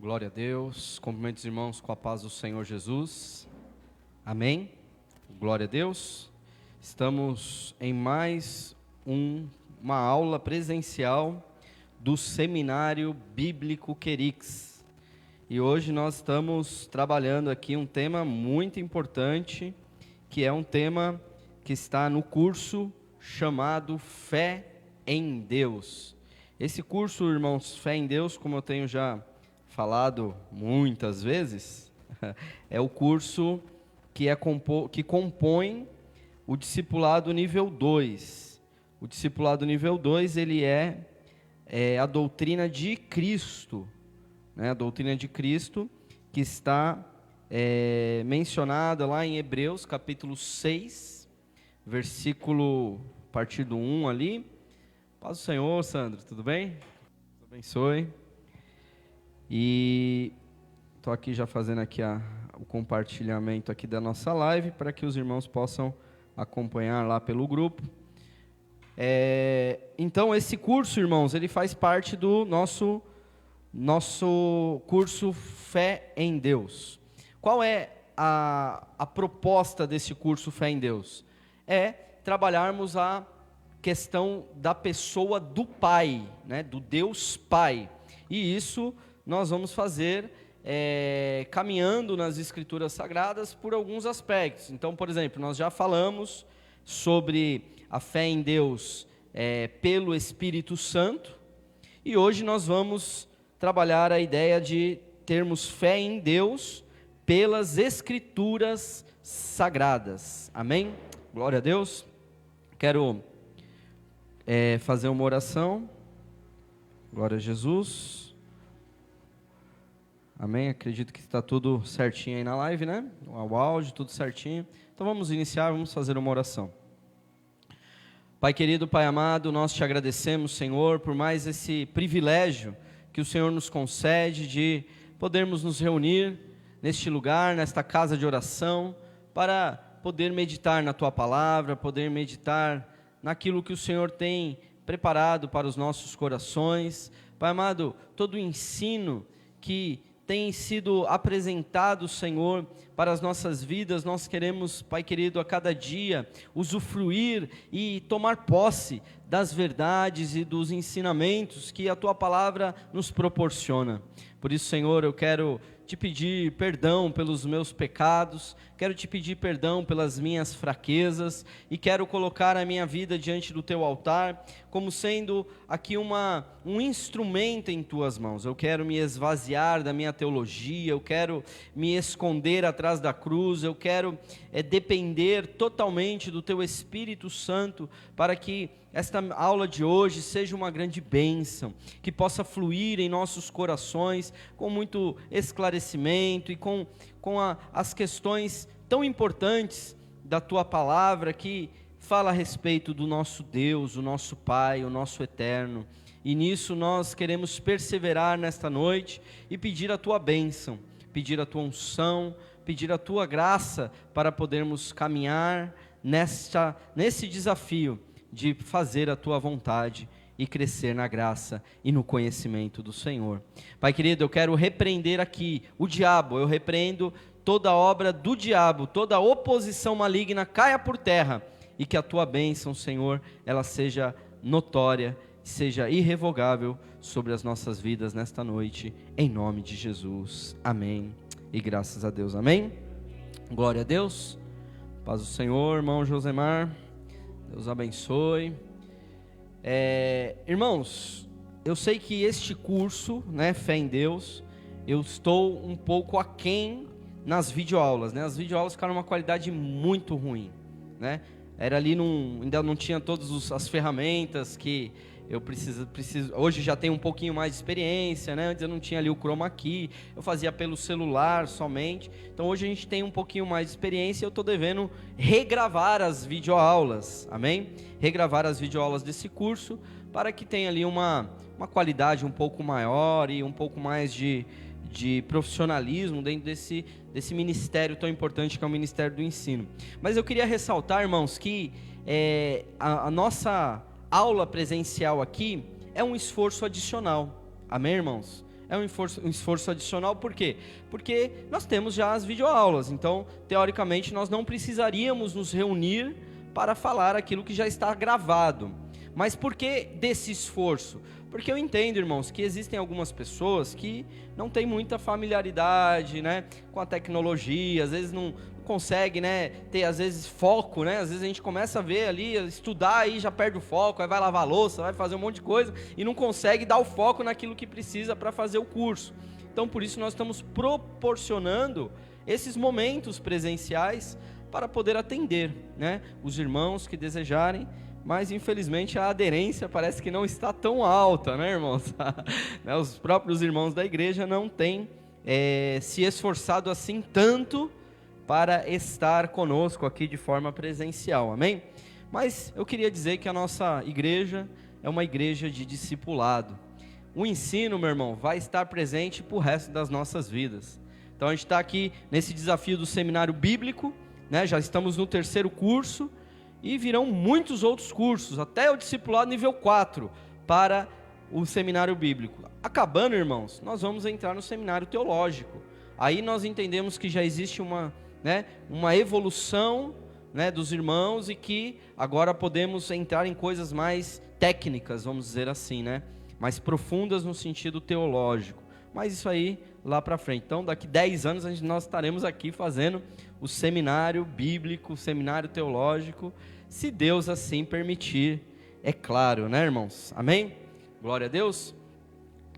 Glória a Deus, cumprimento os irmãos com a paz do Senhor Jesus, amém, glória a Deus. Estamos em mais uma aula presencial do Seminário Bíblico Querix, e hoje nós estamos trabalhando aqui um tema muito importante, que é um tema que está no curso chamado Fé em Deus. Esse curso, irmãos, Fé em Deus, como eu tenho já falado muitas vezes, é o curso que compõe o discipulado nível 2. O discipulado nível 2, ele é a doutrina de Cristo, né? A doutrina de Cristo que está mencionada lá em Hebreus, capítulo 6, versículo, a partir do 1 ali. Paz do Senhor, Sandro, tudo bem? Deus abençoe. E estou aqui já fazendo aqui o compartilhamento aqui da nossa live, para que os irmãos possam acompanhar lá pelo grupo. Então esse curso, irmãos, ele faz parte do nosso curso Fé em Deus. Qual é a proposta desse curso Fé em Deus? É trabalharmos a questão da pessoa do Pai, né, do Deus Pai, e isso nós vamos fazer caminhando nas Escrituras Sagradas por alguns aspectos. Então, por exemplo, nós já falamos sobre a fé em Deus pelo Espírito Santo, e hoje nós vamos trabalhar a ideia de termos fé em Deus pelas Escrituras Sagradas, amém? Glória a Deus. Quero fazer uma oração. Glória a Jesus. Amém, acredito que está tudo certinho aí na live, né? O áudio, tudo certinho. Então vamos iniciar, vamos fazer uma oração. Pai querido, Pai amado, nós te agradecemos, Senhor, por mais esse privilégio que o Senhor nos concede de podermos nos reunir neste lugar, nesta casa de oração, para poder meditar na Tua Palavra, poder meditar naquilo que o Senhor tem preparado para os nossos corações. Pai amado, todo o ensino que tem sido apresentado, Senhor, para as nossas vidas, nós queremos, Pai querido, a cada dia usufruir e tomar posse das verdades e dos ensinamentos que a Tua Palavra nos proporciona. Por isso, Senhor, eu quero te pedir perdão pelos meus pecados, quero te pedir perdão pelas minhas fraquezas, e quero colocar a minha vida diante do Teu altar, como sendo aqui um instrumento em Tuas mãos. Eu quero me esvaziar da minha teologia, eu quero me esconder atrás da cruz, eu quero depender totalmente do Teu Espírito Santo, para que esta aula de hoje seja uma grande bênção, que possa fluir em nossos corações com muito esclarecimento e com as questões tão importantes da Tua Palavra, que fala a respeito do nosso Deus, o nosso Pai, o nosso Eterno. E nisso nós queremos perseverar nesta noite e pedir a Tua bênção, pedir a Tua unção, pedir a Tua graça para podermos caminhar nesse desafio de fazer a Tua vontade e crescer na graça e no conhecimento do Senhor. Pai querido, eu quero repreender aqui o diabo, eu repreendo toda obra do diabo, toda oposição maligna caia por terra, e que a Tua bênção, Senhor, ela seja notória, seja irrevogável sobre as nossas vidas nesta noite, em nome de Jesus, amém, e graças a Deus, amém. Glória a Deus. Paz do Senhor, irmão Josemar, Deus abençoe. Irmãos, eu sei que este curso, né, Fé em Deus, eu estou um pouco aquém nas videoaulas, né? As videoaulas ficaram uma qualidade muito ruim, né? Era ali, ainda não tinha todas as ferramentas que eu preciso. Hoje já tenho um pouquinho mais de experiência, né? Antes eu não tinha ali o chroma key, eu fazia pelo celular somente. Então hoje a gente tem um pouquinho mais de experiência, e eu estou devendo regravar as videoaulas, amém? Regravar as videoaulas desse curso, para que tenha ali uma qualidade um pouco maior e um pouco mais de profissionalismo dentro desse ministério tão importante que é o Ministério do Ensino. Mas eu queria ressaltar, irmãos, que a nossa aula presencial aqui é um esforço adicional, amém, irmãos? é um esforço adicional. Por quê? Porque nós temos já as videoaulas, então, teoricamente, nós não precisaríamos nos reunir para falar aquilo que já está gravado. Mas por que desse esforço? Porque eu entendo, irmãos, que existem algumas pessoas que não têm muita familiaridade, né, com a tecnologia, às vezes não consegue, né, ter às vezes foco, né, às vezes a gente começa a ver ali, estudar e já perde o foco, aí vai lavar a louça, vai fazer um monte de coisa e não consegue dar o foco naquilo que precisa para fazer o curso. Então por isso nós estamos proporcionando esses momentos presenciais para poder atender, né, os irmãos que desejarem, mas infelizmente a aderência parece que não está tão alta, né, irmãos? Os próprios irmãos da igreja não têm se esforçado assim tanto para estar conosco aqui de forma presencial, amém? Mas eu queria dizer que a nossa igreja é uma igreja de discipulado. O ensino, meu irmão, vai estar presente para o resto das nossas vidas. Então a gente está aqui nesse desafio do seminário bíblico, né? Já estamos no 3º curso e virão muitos outros cursos, até o discipulado nível 4 para o seminário bíblico. Acabando, irmãos, nós vamos entrar no seminário teológico. Aí nós entendemos que já existe uma evolução, né, dos irmãos, e que agora podemos entrar em coisas mais técnicas, vamos dizer assim, né, mais profundas no sentido teológico, mas isso aí lá para frente. Então daqui 10 anos nós estaremos aqui fazendo o seminário bíblico, o seminário teológico, se Deus assim permitir, é claro, né, irmãos? Amém? Glória a Deus.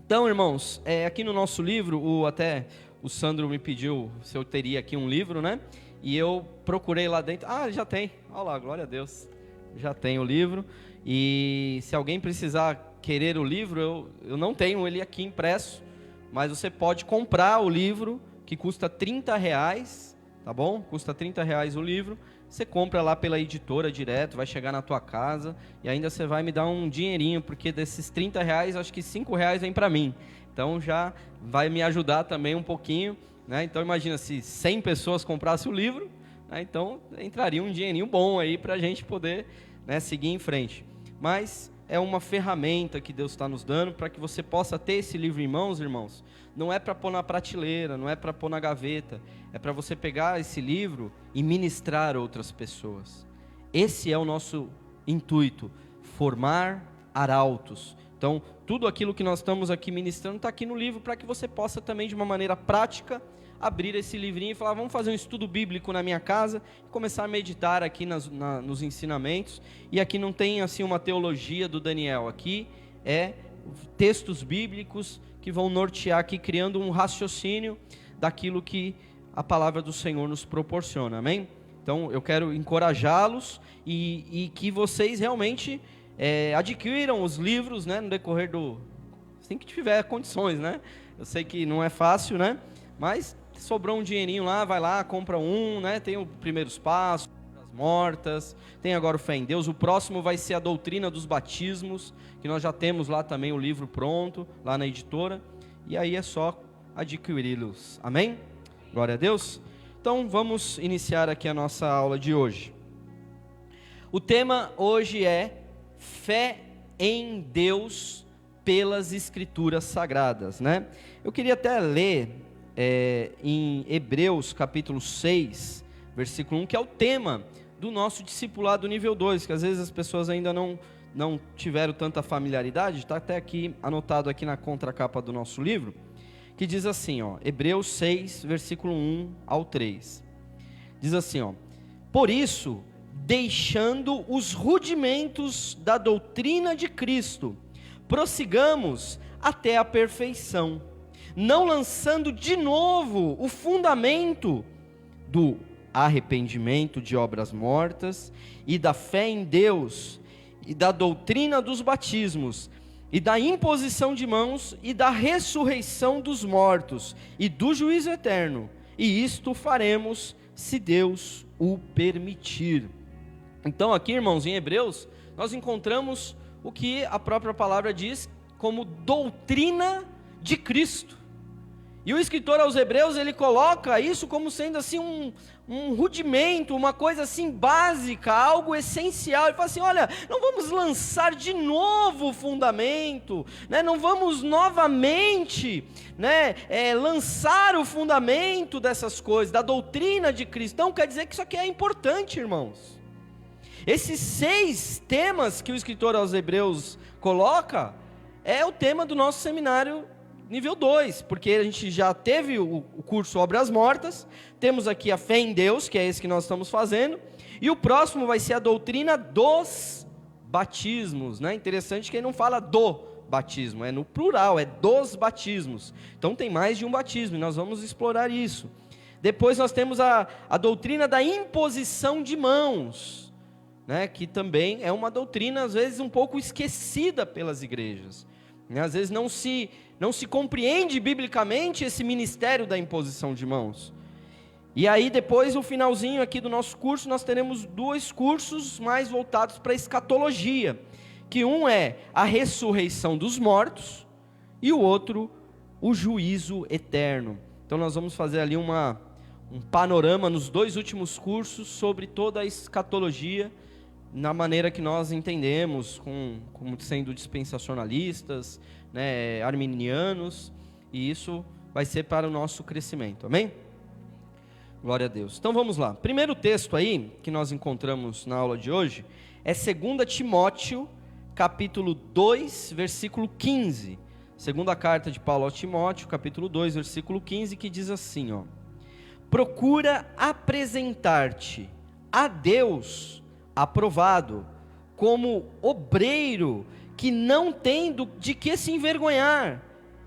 Então, irmãos, aqui no nosso livro, até o Sandro me pediu se eu teria aqui um livro, né? E eu procurei lá dentro. Ah, já tem. Olha lá, glória a Deus. Já tem o livro. E se alguém precisar querer o livro, eu não tenho ele aqui impresso, mas você pode comprar o livro, que custa R$30, tá bom? Custa R$30 o livro. Você compra lá pela editora direto, vai chegar na tua casa e ainda você vai me dar um dinheirinho, porque desses R$30, acho que R$5 vem para mim. Então já vai me ajudar também um pouquinho, né? Então imagina se 100 pessoas comprassem o livro, né? Então entraria um dinheirinho bom aí para a gente poder, né, seguir em frente. Mas é uma ferramenta que Deus está nos dando para que você possa ter esse livro em mãos, irmãos. Não é para pôr na prateleira, não é para pôr na gaveta, é para você pegar esse livro e ministrar outras pessoas. Esse é o nosso intuito, formar arautos. Então, tudo aquilo que nós estamos aqui ministrando está aqui no livro, para que você possa também, de uma maneira prática, abrir esse livrinho e falar, vamos fazer um estudo bíblico na minha casa, e começar a meditar aqui nos ensinamentos. E aqui não tem assim uma teologia do Daniel, aqui é textos bíblicos que vão nortear aqui, criando um raciocínio daquilo que a palavra do Senhor nos proporciona, amém? Então eu quero encorajá-los e que vocês realmente adquiram os livros, né, no decorrer assim que tiver condições, né? Eu sei que não é fácil, né? Mas sobrou um dinheirinho lá, vai lá, compra um, né? Tem os primeiros passos, as mortas, tem agora o Fé em Deus. O próximo vai ser a doutrina dos batismos, que nós já temos lá também o livro pronto, lá na editora, e aí é só adquiri-los, amém? Glória a Deus. Então vamos iniciar aqui a nossa aula de hoje. O tema hoje é fé em Deus pelas Escrituras Sagradas, né? Eu queria até ler em Hebreus capítulo 6, versículo 1, que é o tema do nosso discipulado nível 2, que às vezes as pessoas ainda não tiveram tanta familiaridade, está até aqui anotado aqui na contracapa do nosso livro, que diz assim, ó, Hebreus 6, versículo 1 ao 3, diz assim, ó, por isso, deixando os rudimentos da doutrina de Cristo, prossigamos até a perfeição, não lançando de novo o fundamento do arrependimento de obras mortas e da fé em Deus e da doutrina dos batismos e da imposição de mãos e da ressurreição dos mortos e do juízo eterno, e isto faremos se Deus o permitir. Então aqui, irmãos, em Hebreus, nós encontramos o que a própria palavra diz como doutrina de Cristo. E o escritor aos Hebreus, ele coloca isso como sendo assim um rudimento, uma coisa assim básica, algo essencial. Ele fala assim, olha, não vamos lançar de novo o fundamento, né? Não vamos novamente, né, lançar o fundamento dessas coisas, da doutrina de Cristo. Então quer dizer que isso aqui é importante, irmãos. Esses 6 temas que o escritor aos Hebreus coloca, é o tema do nosso seminário nível 2, porque a gente já teve o curso Obras Mortas, temos aqui a fé em Deus, que é esse que nós estamos fazendo, e o próximo vai ser a doutrina dos batismos, né? Interessante que ele não fala do batismo, é no plural, é dos batismos, então tem mais de um batismo, e nós vamos explorar isso. Depois nós temos a doutrina da imposição de mãos, né? Que também é uma doutrina às vezes um pouco esquecida pelas igrejas, né? Às vezes não se compreende biblicamente esse ministério da imposição de mãos. E aí depois, no finalzinho aqui do nosso curso, nós teremos 2 cursos mais voltados para a escatologia, que um é a ressurreição dos mortos, e o outro, o juízo eterno. Então nós vamos fazer ali um panorama nos 2 últimos cursos sobre toda a escatologia, na maneira que nós entendemos, como sendo dispensacionalistas, né, arminianos, e isso vai ser para o nosso crescimento, amém? Glória a Deus. Então vamos lá, primeiro texto aí, que nós encontramos na aula de hoje, é 2 Timóteo, capítulo 2, versículo 15, segunda carta de Paulo a Timóteo, capítulo 2, versículo 15, que diz assim, ó: procura apresentar-te a Deus aprovado, como obreiro que não tem de que se envergonhar,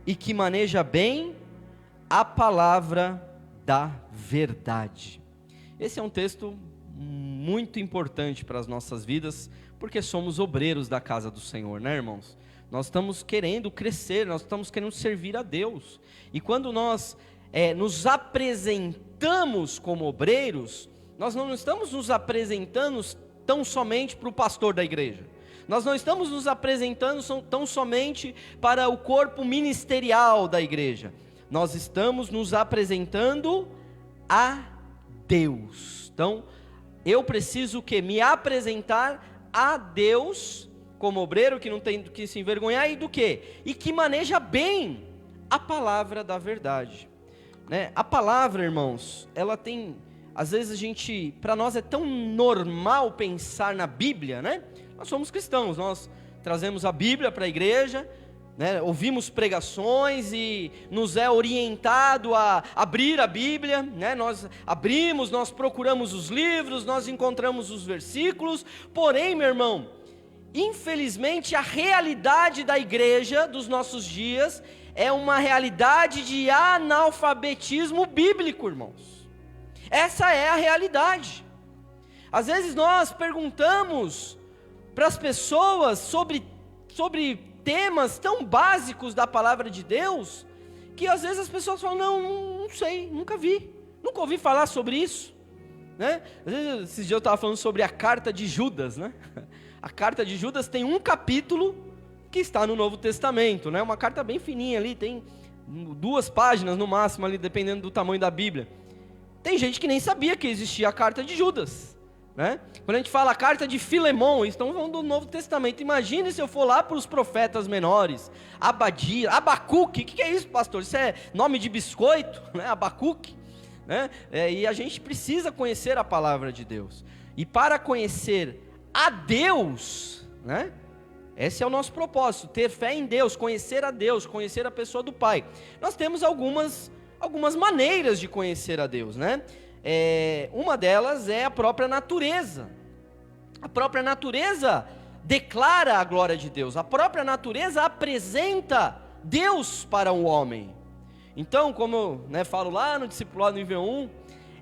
e que maneja bem a palavra da verdade. Esse é um texto muito importante para as nossas vidas, porque somos obreiros da casa do Senhor, né, irmãos? Nós estamos querendo crescer, nós estamos querendo servir a Deus, e quando nós nos apresentamos como obreiros, nós não estamos nos apresentando tão somente para o pastor da igreja, nós não estamos nos apresentando tão somente para o corpo ministerial da igreja, nós estamos nos apresentando a Deus. Então, eu preciso me apresentar a Deus, como obreiro que não tem do que se envergonhar, e do que? E que maneja bem a palavra da verdade, né? A palavra, irmãos, ela tem, às vezes para nós é tão normal pensar na Bíblia, né? Nós somos cristãos, nós trazemos a Bíblia para a igreja, né? Ouvimos pregações e nos é orientado a abrir a Bíblia, né? Nós abrimos, nós procuramos os livros, nós encontramos os versículos, porém, meu irmão, infelizmente a realidade da igreja dos nossos dias é uma realidade de analfabetismo bíblico, irmãos. Essa é a realidade. Às vezes nós perguntamos para as pessoas sobre temas tão básicos da palavra de Deus, que às vezes as pessoas falam, não sei, nunca ouvi falar sobre isso, né? Às vezes, esses dias eu estava falando sobre a carta de Judas, né? A carta de Judas tem um capítulo que está no Novo Testamento, né? Uma carta bem fininha ali, tem 2 páginas no máximo ali, dependendo do tamanho da Bíblia. Tem gente que nem sabia que existia a carta de Judas, né? Quando a gente fala a carta de Filemão, estamos falando do Novo Testamento. Imagine se eu for lá para os profetas menores, Abacuque. O que é isso, pastor? Isso é nome de biscoito, né? Abacuque, né? E a gente precisa conhecer a palavra de Deus, e para conhecer a Deus, né? Esse é o nosso propósito, ter fé em Deus, conhecer a Deus, conhecer a pessoa do Pai. Nós temos algumas maneiras de conhecer a Deus, né? Uma delas é a própria natureza. A própria natureza declara a glória de Deus, a própria natureza apresenta Deus para o homem. Então, como eu falo lá no discipulado nível 1,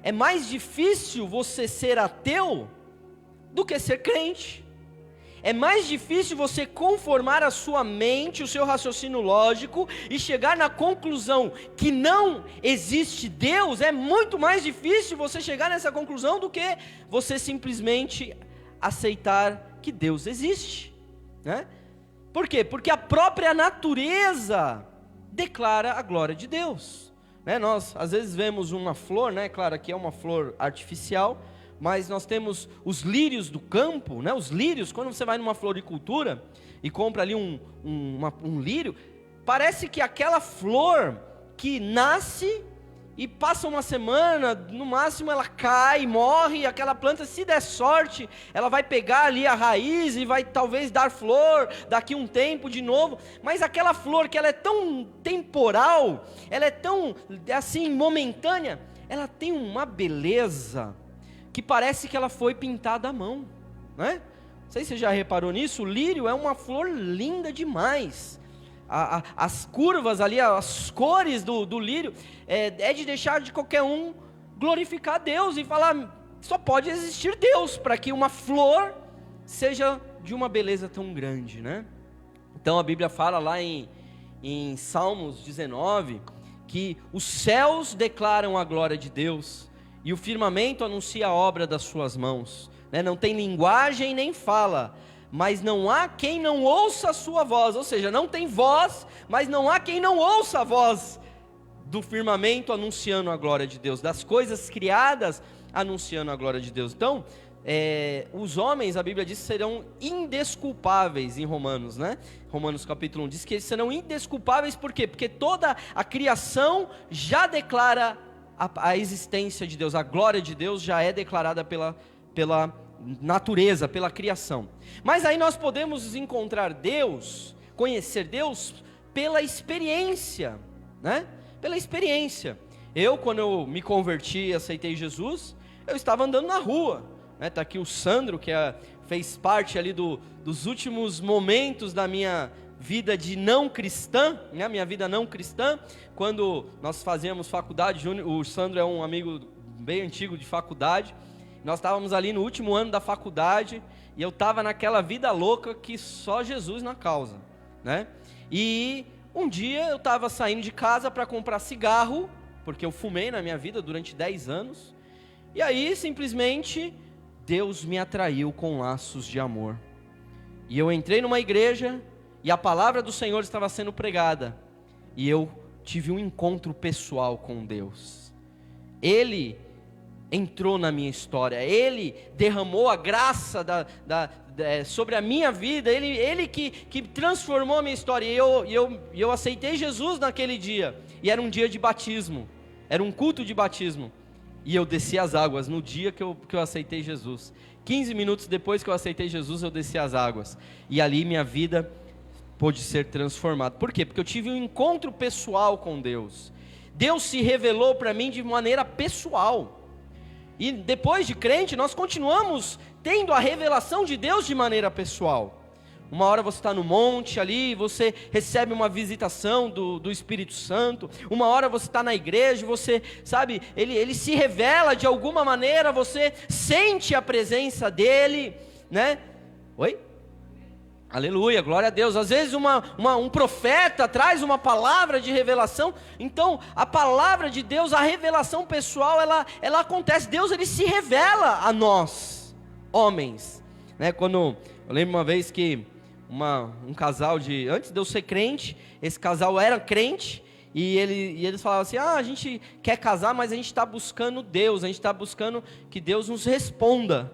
é mais difícil você ser ateu do que ser crente. É mais difícil você conformar a sua mente, o seu raciocínio lógico, e chegar na conclusão que não existe Deus. É muito mais difícil você chegar nessa conclusão do que você simplesmente aceitar que Deus existe, né? Por quê? Porque a própria natureza declara a glória de Deus. né? Nós às vezes vemos uma flor, né? Claro, aqui é uma flor artificial, mas nós temos os lírios do campo, né? Os lírios, quando você vai numa floricultura e compra ali um lírio, parece que aquela flor que nasce e passa uma semana, no máximo ela cai, morre, aquela planta, se der sorte, ela vai pegar ali a raiz e vai talvez dar flor daqui um tempo de novo, mas aquela flor que ela é tão temporal, ela é tão assim momentânea, ela tem uma beleza que parece que ela foi pintada à mão, né? Não sei se você já reparou nisso, o lírio é uma flor linda demais. As curvas ali, as cores do lírio, é de deixar de qualquer um glorificar a Deus e falar, só pode existir Deus para que uma flor seja de uma beleza tão grande, né? Então a Bíblia fala lá em Salmos 19, que os céus declaram a glória de Deus, e o firmamento anuncia a obra das suas mãos, né? Não tem linguagem nem fala, mas não há quem não ouça a sua voz, ou seja, não tem voz, mas não há quem não ouça a voz do firmamento anunciando a glória de Deus, das coisas criadas anunciando a glória de Deus. Então, os homens, a Bíblia diz, serão indesculpáveis em Romanos, né? Romanos capítulo 1 diz que eles serão indesculpáveis, por quê? Porque toda a criação já declara a existência de Deus, a glória de Deus já é declarada pela natureza, pela criação. Mas aí nós podemos encontrar Deus, conhecer Deus pela experiência, né? Pela experiência. Eu, quando eu me converti e aceitei Jesus, eu estava andando na rua, né? Tá aqui o Sandro, que fez parte ali dos últimos momentos da minha vida de não cristã, né? Minha vida não cristã, quando nós fazíamos faculdade. O Sandro é um amigo bem antigo de faculdade. Nós estávamos ali no último ano da faculdade, e eu estava naquela vida louca que só Jesus na causa, né? E um dia eu estava saindo de casa para comprar cigarro, porque eu fumei na minha vida durante 10 anos, e aí simplesmente Deus me atraiu com laços de amor, e eu entrei numa igreja, e a palavra do Senhor estava sendo pregada, e eu tive um encontro pessoal com Deus. Ele entrou na minha história, Ele derramou a graça sobre a minha vida, Ele que transformou a minha história, e eu aceitei Jesus naquele dia, e era um dia de batismo, era um culto de batismo, e eu desci as águas no dia que eu aceitei Jesus. 15 minutos depois que eu aceitei Jesus, eu desci as águas, e ali minha vida pôde ser transformada. Por quê? Porque eu tive um encontro pessoal com Deus. Deus se revelou para mim de maneira pessoal. E depois de crente, nós continuamos tendo a revelação de Deus de maneira pessoal. Uma hora você está no monte ali, você recebe uma visitação do Espírito Santo. Uma hora você está na igreja, você, sabe, ele se revela de alguma maneira, você sente a presença dele, né? Oi? Aleluia, glória a Deus. Às vezes um profeta traz uma palavra de revelação. Então a palavra de Deus, a revelação pessoal, ela acontece. Deus, ele se revela a nós, homens, né? Quando eu lembro uma vez que um casal antes de eu ser crente, esse casal era crente, e eles falavam assim, a gente quer casar, mas a gente está buscando Deus, a gente está buscando que Deus nos responda.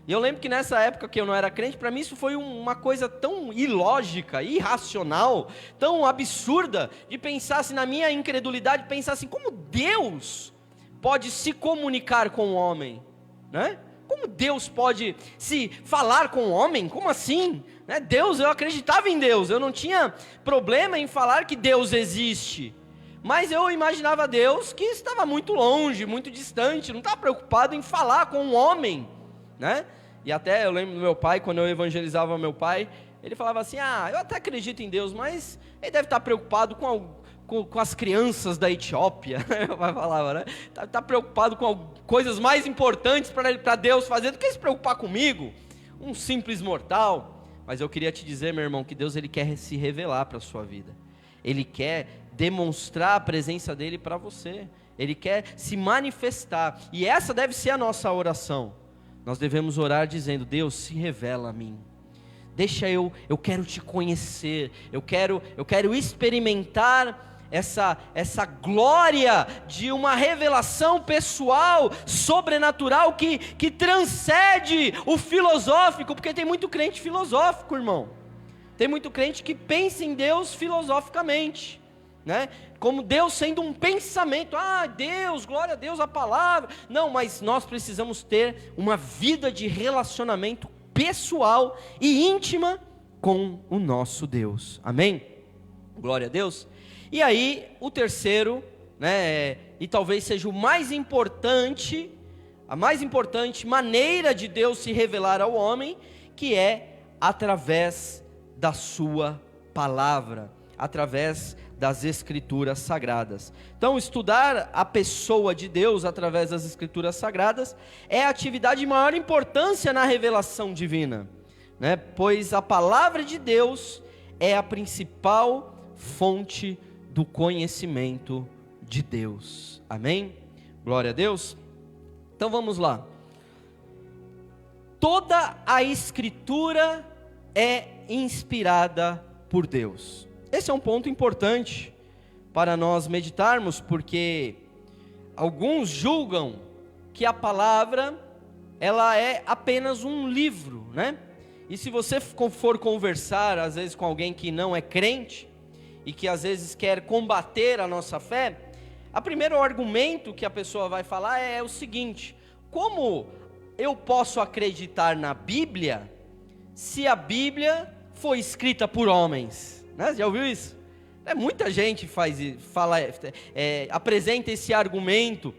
E eu lembro que nessa época que eu não era crente, para mim isso foi uma coisa tão ilógica, irracional, tão absurda, de pensar assim, na minha incredulidade, pensar assim, como Deus pode se comunicar com o homem, né? Como Deus pode se falar com o homem? Como assim? Né? Deus, eu acreditava em Deus, eu não tinha problema em falar que Deus existe, mas eu imaginava Deus que estava muito longe, muito distante, não estava preocupado em falar com o homem, né? E até eu lembro do meu pai, quando eu evangelizava meu pai, ele falava assim, eu até acredito em Deus, mas ele deve estar preocupado com as crianças da Etiópia, meu pai falava, né? Tá preocupado com coisas mais importantes para Deus fazer do que se preocupar comigo, um simples mortal. Mas eu queria te dizer, meu irmão, que Deus, ele quer se revelar para a sua vida, Ele quer demonstrar a presença dele para você, Ele quer se manifestar, e essa deve ser a nossa oração. Nós devemos orar dizendo, Deus, se revela a mim, eu quero te conhecer, eu quero experimentar essa glória de uma revelação pessoal, sobrenatural, que transcende o filosófico, porque tem muito crente filosófico, irmão. Tem muito crente que pensa em Deus filosoficamente, né? Como Deus sendo um pensamento, Deus, glória a Deus, a palavra. Não, mas nós precisamos ter uma vida de relacionamento pessoal e íntima com o nosso Deus, amém? Glória a Deus. E aí, o terceiro, né, e talvez seja o mais importante, a mais importante maneira de Deus se revelar ao homem, que é através da sua palavra, através das escrituras sagradas. Então, estudar a pessoa de Deus através das escrituras sagradas é a atividade de maior importância na revelação divina, né? Pois a palavra de Deus é a principal fonte do conhecimento de Deus, amém? Glória a Deus. Então vamos lá. Toda a escritura é inspirada por Deus. Esse é um ponto importante para nós meditarmos, porque alguns julgam que a palavra, ela é apenas um livro, né? E se você for conversar, às vezes, com alguém que não é crente, e que às vezes quer combater a nossa fé, o primeiro argumento que a pessoa vai falar é o seguinte: como eu posso acreditar na Bíblia, se a Bíblia foi escrita por homens? Né? Já ouviu isso? Muita gente apresenta esse argumento,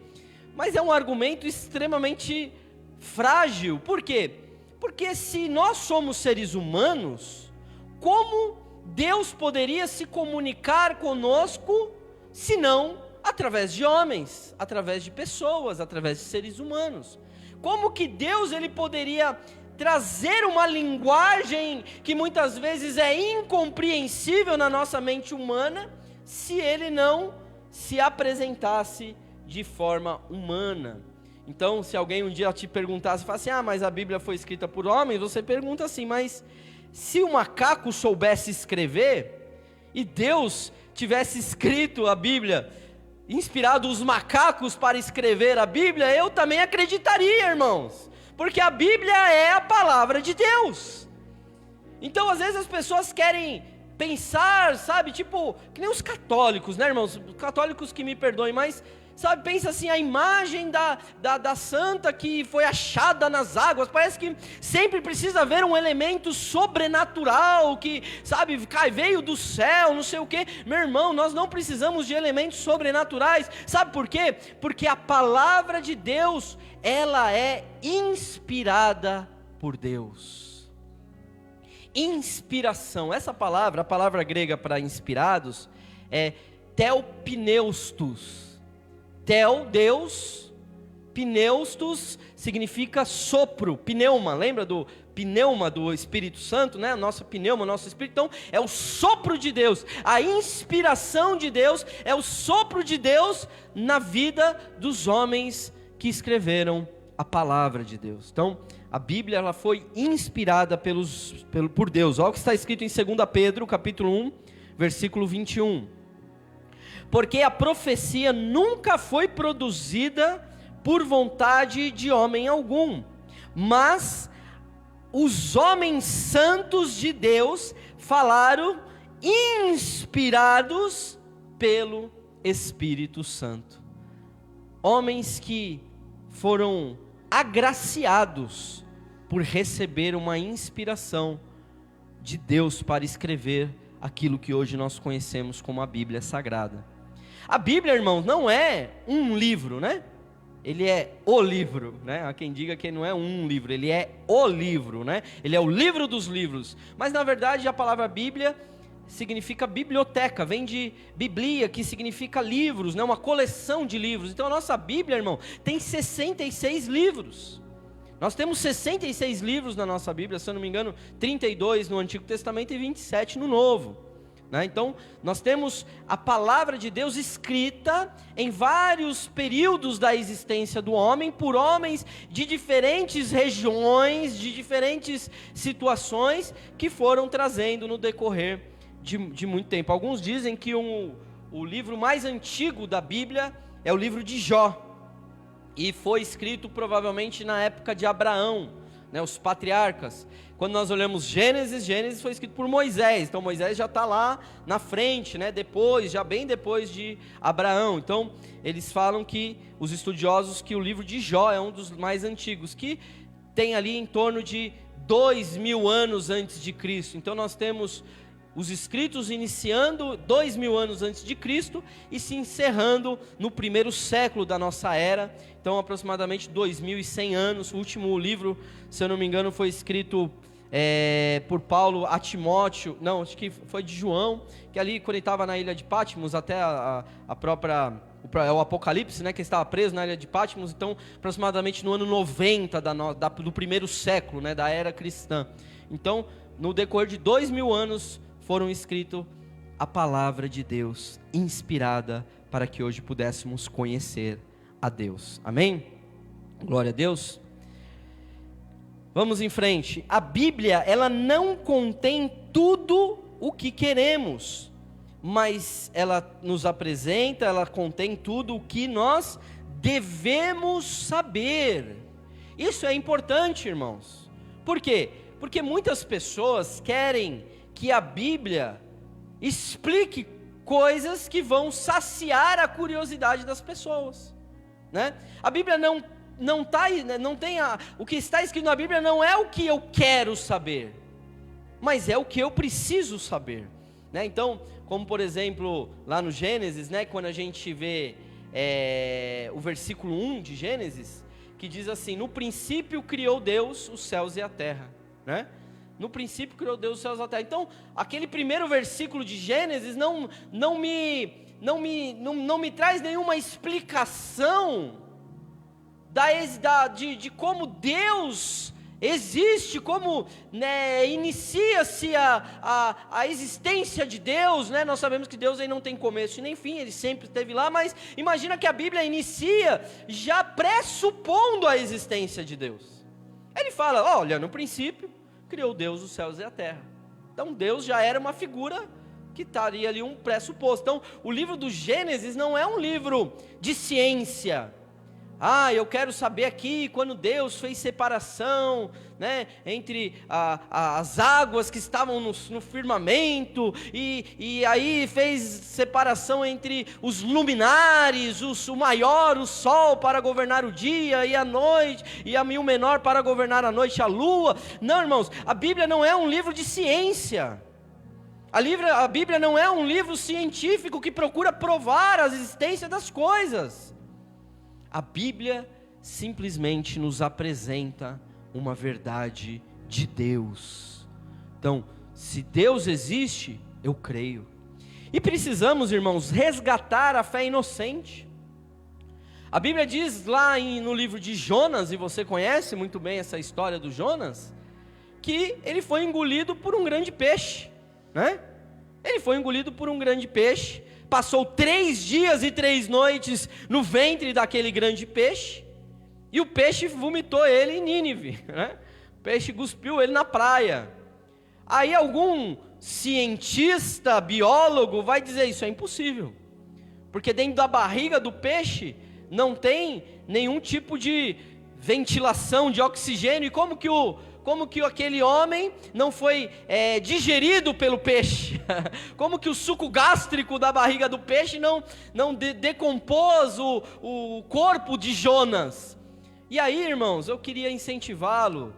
mas é um argumento extremamente frágil. Por quê? Porque se nós somos seres humanos, como Deus poderia se comunicar conosco, se não através de homens, através de pessoas, através de seres humanos? Como que Deus ele poderia trazer uma linguagem que muitas vezes é incompreensível na nossa mente humana, se ele não se apresentasse de forma humana? Então, se alguém um dia te perguntasse, fala assim: mas a Bíblia foi escrita por homens, você pergunta assim: mas se o macaco soubesse escrever, e Deus tivesse escrito a Bíblia, inspirado os macacos para escrever a Bíblia, eu também acreditaria, irmãos, porque a Bíblia é a palavra de Deus. Então, às vezes as pessoas querem pensar, sabe, tipo, que nem os católicos, né, irmãos? Católicos que me perdoem, mas, sabe, pensa assim, a imagem da santa que foi achada nas águas, parece que sempre precisa haver um elemento sobrenatural, que, sabe, veio do céu, não sei o quê. Meu irmão, nós não precisamos de elementos sobrenaturais, sabe por quê? Porque a palavra de Deus, ela é inspirada por Deus. Inspiração, essa palavra, a palavra grega para inspirados, é theopneustos. Tel, Deus, pneustos significa sopro, pneuma, lembra do pneuma do Espírito Santo, né? Nosso pneuma, nosso Espírito. Então, é o sopro de Deus, a inspiração de Deus, é o sopro de Deus na vida dos homens que escreveram a palavra de Deus. Então, a Bíblia, ela foi inspirada por Deus. Olha o que está escrito em 2 Pedro, capítulo 1, versículo 21. Porque a profecia nunca foi produzida por vontade de homem algum, mas os homens santos de Deus falaram inspirados pelo Espírito Santo. Homens que foram agraciados por receber uma inspiração de Deus para escrever aquilo que hoje nós conhecemos como a Bíblia Sagrada. A Bíblia, irmãos, não é um livro, né? Ele é o livro, né? Há quem diga que não é um livro, ele é o livro, né? Ele é o livro dos livros. Mas na verdade a palavra Bíblia significa biblioteca, vem de biblia, que significa livros, né? Uma coleção de livros. Então a nossa Bíblia, irmão, tem 66 livros. Nós temos 66 livros na nossa Bíblia, se eu não me engano, 32 no Antigo Testamento e 27 no Novo. Então, nós temos a palavra de Deus escrita em vários períodos da existência do homem, por homens de diferentes regiões, de diferentes situações, que foram trazendo no decorrer de muito tempo. Alguns dizem que o o livro mais antigo da Bíblia é o livro de Jó, e foi escrito provavelmente na época de Abraão, né, os patriarcas. Quando nós olhamos Gênesis foi escrito por Moisés, então Moisés já está lá na frente, né, depois, já bem depois de Abraão. Então eles falam que, os estudiosos, que o livro de Jó é um dos mais antigos, que tem ali em torno de 2000 anos antes de Cristo. Então nós temos os escritos iniciando 2000 anos antes de Cristo e se encerrando no primeiro século da nossa era, então aproximadamente 2100 anos. O último livro, se eu não me engano, foi escrito por Paulo a Timóteo, não, acho que foi de João, que ali quando ele estava na ilha de Patmos, até o Apocalipse, né, que ele estava preso na ilha de Patmos, então aproximadamente no ano 90 do primeiro século, né, da era cristã. Então, no decorrer de 2000 anos, foram escritos a palavra de Deus, inspirada para que hoje pudéssemos conhecer a Deus. Amém? Glória a Deus. Vamos em frente. A Bíblia, ela não contém tudo o que queremos, mas ela nos apresenta, ela contém tudo o que nós devemos saber. Isso é importante, irmãos. Por quê? Porque muitas pessoas querem que a Bíblia explique coisas que vão saciar a curiosidade das pessoas, né? A Bíblia o que está escrito na Bíblia não é o que eu quero saber, mas é o que eu preciso saber, né? Então, como por exemplo, lá no Gênesis, né, quando a gente vê o versículo 1 de Gênesis, que diz assim: no princípio criou Deus os céus e a terra, né? No princípio criou Deus os céus e a terra. Então, aquele primeiro versículo de Gênesis não me traz nenhuma explicação de como Deus existe, como, né, inicia-se a existência de Deus, né? Nós sabemos que Deus aí não tem começo e nem fim, Ele sempre esteve lá, mas imagina que a Bíblia inicia já pressupondo a existência de Deus. Ele fala: olha, no princípio criou Deus os céus e a terra. Então Deus já era uma figura que estaria ali um pressuposto. Então o livro do Gênesis não é um livro de ciência. Eu quero saber aqui quando Deus fez separação, né, entre as águas que estavam no firmamento, e aí fez separação entre os luminares, o maior, o sol, para governar o dia e a noite, e o menor para governar a noite, a lua. Não, irmãos, a Bíblia não é um livro de ciência. A Bíblia não é um livro científico que procura provar a existência das coisas. A Bíblia simplesmente nos apresenta uma verdade de Deus. Então, se Deus existe, eu creio. E precisamos, irmãos, resgatar a fé inocente. A Bíblia diz lá no livro de Jonas, e você conhece muito bem essa história do Jonas, que ele foi engolido por um grande peixe, né? Ele foi engolido por um grande peixe, passou 3 dias e 3 noites no ventre daquele grande peixe, e o peixe vomitou ele em Nínive, né? O peixe cuspiu ele na praia. Aí algum cientista, biólogo vai dizer: isso é impossível, porque dentro da barriga do peixe não tem nenhum tipo de ventilação, de oxigênio, e como que aquele homem não foi digerido pelo peixe? Como que o suco gástrico da barriga do peixe não decompôs o corpo de Jonas? E aí, irmãos, eu queria incentivá-lo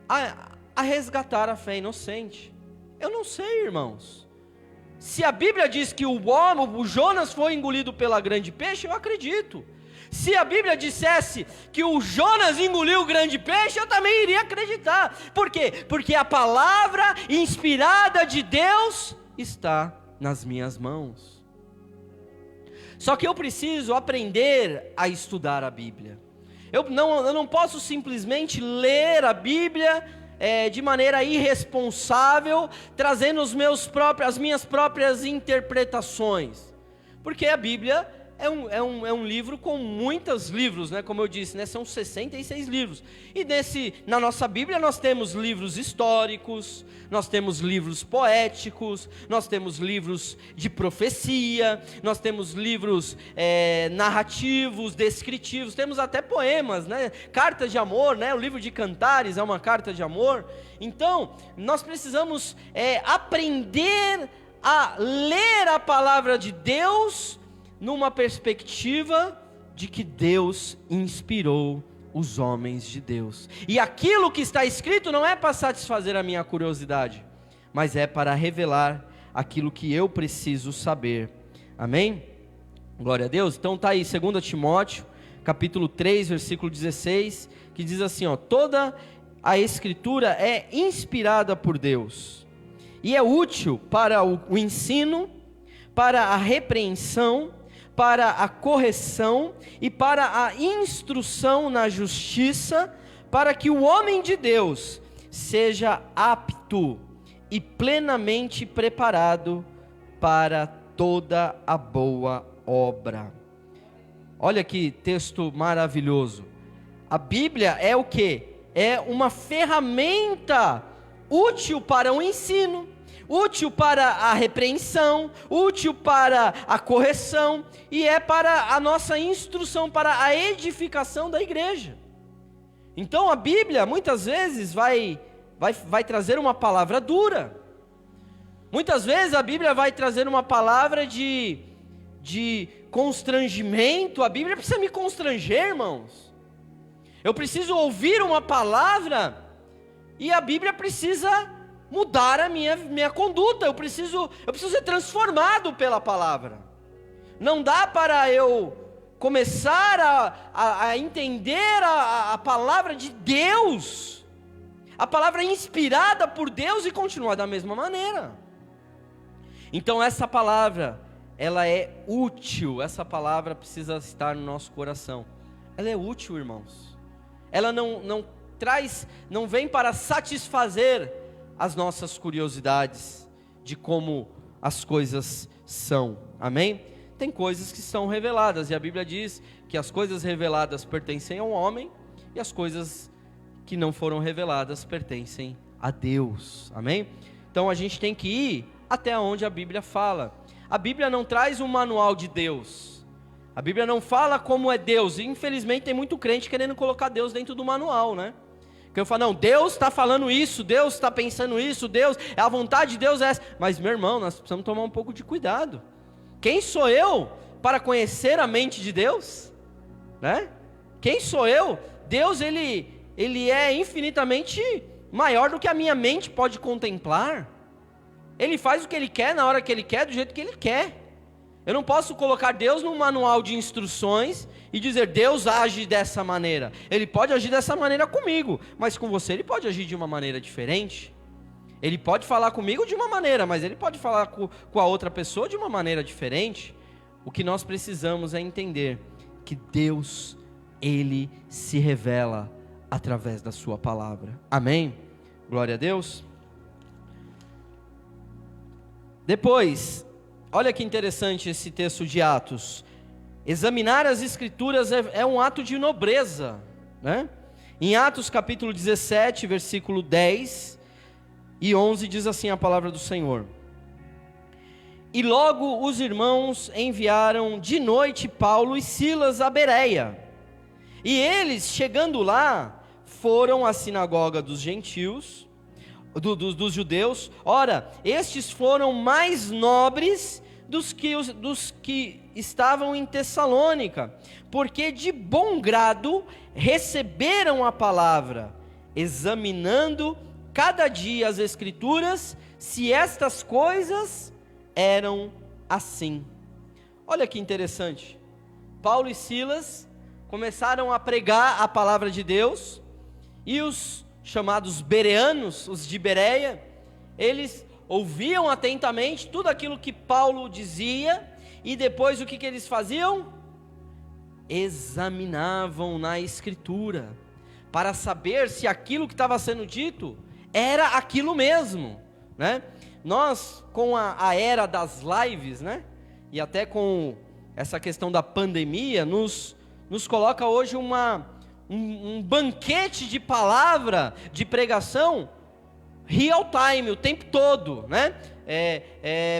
a resgatar a fé inocente. Eu não sei, irmãos. Se a Bíblia diz que o Jonas foi engolido pela grande peixe, eu acredito. Se a Bíblia dissesse que o Jonas engoliu o grande peixe, eu também iria acreditar. Por quê? Porque a palavra inspirada de Deus está nas minhas mãos. Só que eu preciso aprender a estudar a Bíblia. Eu não posso simplesmente ler a Bíblia de maneira irresponsável, trazendo as minhas próprias interpretações. Porque a Bíblia é um livro com muitos livros, né? Como eu disse, né? São 66 livros. E na nossa Bíblia nós temos livros históricos, nós temos livros poéticos, nós temos livros de profecia, nós temos livros narrativos, descritivos, temos até poemas, né? Cartas de amor, né? O livro de Cantares é uma carta de amor. Então, nós precisamos aprender a ler a palavra de Deus numa perspectiva de que Deus inspirou os homens de Deus. E aquilo que está escrito não é para satisfazer a minha curiosidade, mas é para revelar aquilo que eu preciso saber. Amém? Glória a Deus. Então está aí 2 Timóteo, capítulo 3, versículo 16, que diz assim, toda a Escritura é inspirada por Deus e é útil para o ensino, para a repreensão, para a correção e para a instrução na justiça, para que o homem de Deus seja apto e plenamente preparado para toda a boa obra. Olha que texto maravilhoso. A Bíblia é o quê? É uma ferramenta útil para o ensino, útil para a repreensão, útil para a correção, e é para a nossa instrução, para a edificação da igreja. Então a Bíblia muitas vezes vai trazer uma palavra dura, muitas vezes a Bíblia vai trazer uma palavra de constrangimento. A Bíblia precisa me constranger, irmãos. Eu preciso ouvir uma palavra e a Bíblia precisa mudar a minha conduta. Eu preciso ser transformado pela palavra. Não dá para eu começar a entender a palavra de Deus, a palavra inspirada por Deus, e continuar da mesma maneira. Então essa palavra, ela é útil. Essa palavra precisa estar no nosso coração. Ela é útil, irmãos. Ela não vem para satisfazer as nossas curiosidades de como as coisas são. Amém? Tem coisas que são reveladas, e a Bíblia diz que as coisas reveladas pertencem ao homem, e as coisas que não foram reveladas pertencem a Deus. Amém? Então a gente tem que ir até onde a Bíblia fala. A Bíblia não traz um manual de Deus. A Bíblia não fala como é Deus. E infelizmente tem muito crente querendo colocar Deus dentro do manual, né? Que eu falo, não, Deus está falando isso, Deus está pensando isso, Deus, a vontade de Deus é essa. Mas meu irmão, nós precisamos tomar um pouco de cuidado. Quem sou eu para conhecer a mente de Deus? Né? Quem sou eu? Deus, ele é infinitamente maior do que a minha mente pode contemplar. Ele faz o que Ele quer, na hora que Ele quer, do jeito que Ele quer. Eu não posso colocar Deus num manual de instruções e dizer, Deus age dessa maneira. Ele pode agir dessa maneira comigo, mas com você Ele pode agir de uma maneira diferente. Ele pode falar comigo de uma maneira, mas Ele pode falar com a outra pessoa de uma maneira diferente. O que nós precisamos é entender que Deus, Ele se revela através da sua palavra. Amém? Glória a Deus. Depois, olha que interessante esse texto de Atos. Examinar as Escrituras é um ato de nobreza, né? Em Atos capítulo 17, versículo 10 e 11, diz assim a palavra do Senhor: E logo os irmãos enviaram de noite Paulo e Silas a Bereia. E eles, chegando lá, foram à sinagoga dos gentios, dos judeus. Ora, estes foram mais nobres dos que estavam em Tessalônica, porque de bom grado receberam a palavra, examinando cada dia as Escrituras, se estas coisas eram assim. Olha que interessante. Paulo e Silas começaram a pregar a palavra de Deus, e os chamados bereanos, os de Bereia, eles ouviam atentamente tudo aquilo que Paulo dizia, e depois o que eles faziam? Examinavam na Escritura, para saber se aquilo que estava sendo dito era aquilo mesmo, né? Nós, com a era das lives, né? E até com essa questão da pandemia nos coloca hoje um banquete de palavra, de pregação, real time, o tempo todo, né?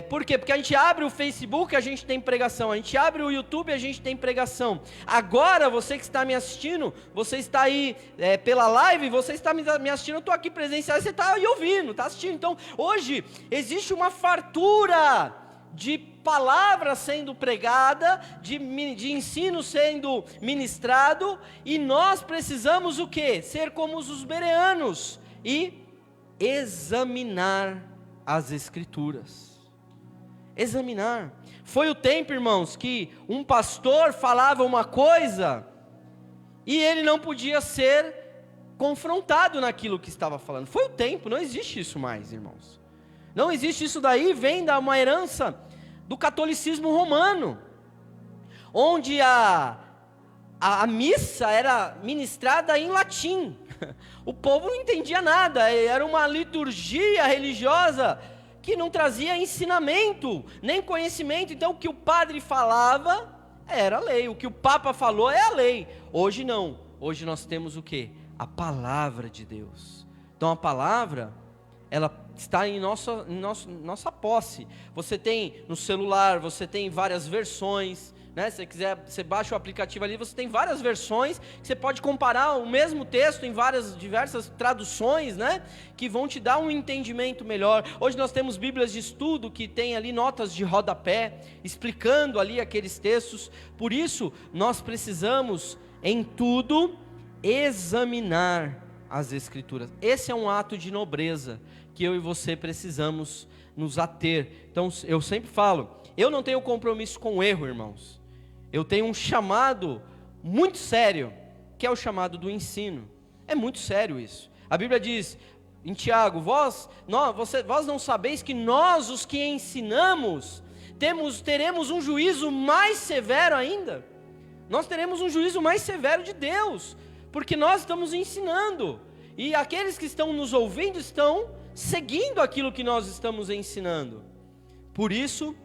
Por quê? Porque a gente abre o Facebook, a gente tem pregação, a gente abre o YouTube, a gente tem pregação. Agora, você que está me assistindo, você está aí pela live, você está me assistindo, eu estou aqui presencial, você está aí ouvindo, está assistindo. Então, hoje, existe uma fartura de palavra sendo pregada, de ensino sendo ministrado, e nós precisamos o quê? Ser como os bereanos e examinar as Escrituras. Examinar. Foi o tempo, irmãos, que um pastor falava uma coisa e ele não podia ser confrontado naquilo que estava falando. Foi o tempo, não existe isso mais, irmãos. Não existe isso daí, vem da uma herança do catolicismo romano, onde a missa era ministrada em latim. O povo não entendia nada, era uma liturgia religiosa que não trazia ensinamento, nem conhecimento. Então o que o padre falava era a lei, o que o Papa falou é a lei. Hoje não, hoje nós temos o quê? A palavra de Deus. Então a palavra, ela está em nossa posse. Você tem no celular, você tem várias versões, né? Se você quiser, você baixa o aplicativo ali, você tem várias versões, que você pode comparar o mesmo texto em diversas traduções, né? Que vão te dar um entendimento melhor. Hoje nós temos bíblias de estudo, que tem ali notas de rodapé, explicando ali aqueles textos. Por isso, nós precisamos, em tudo, examinar as Escrituras. Esse é um ato de nobreza, que eu e você precisamos nos ater. Então, eu sempre falo, eu não tenho compromisso com o erro, irmãos. Eu tenho um chamado muito sério, que é o chamado do ensino. É muito sério isso. A Bíblia diz em Tiago, vós não sabeis que nós, os que ensinamos, teremos um juízo mais severo ainda? Nós teremos um juízo mais severo de Deus, porque nós estamos ensinando, e aqueles que estão nos ouvindo estão seguindo aquilo que nós estamos ensinando. Por isso,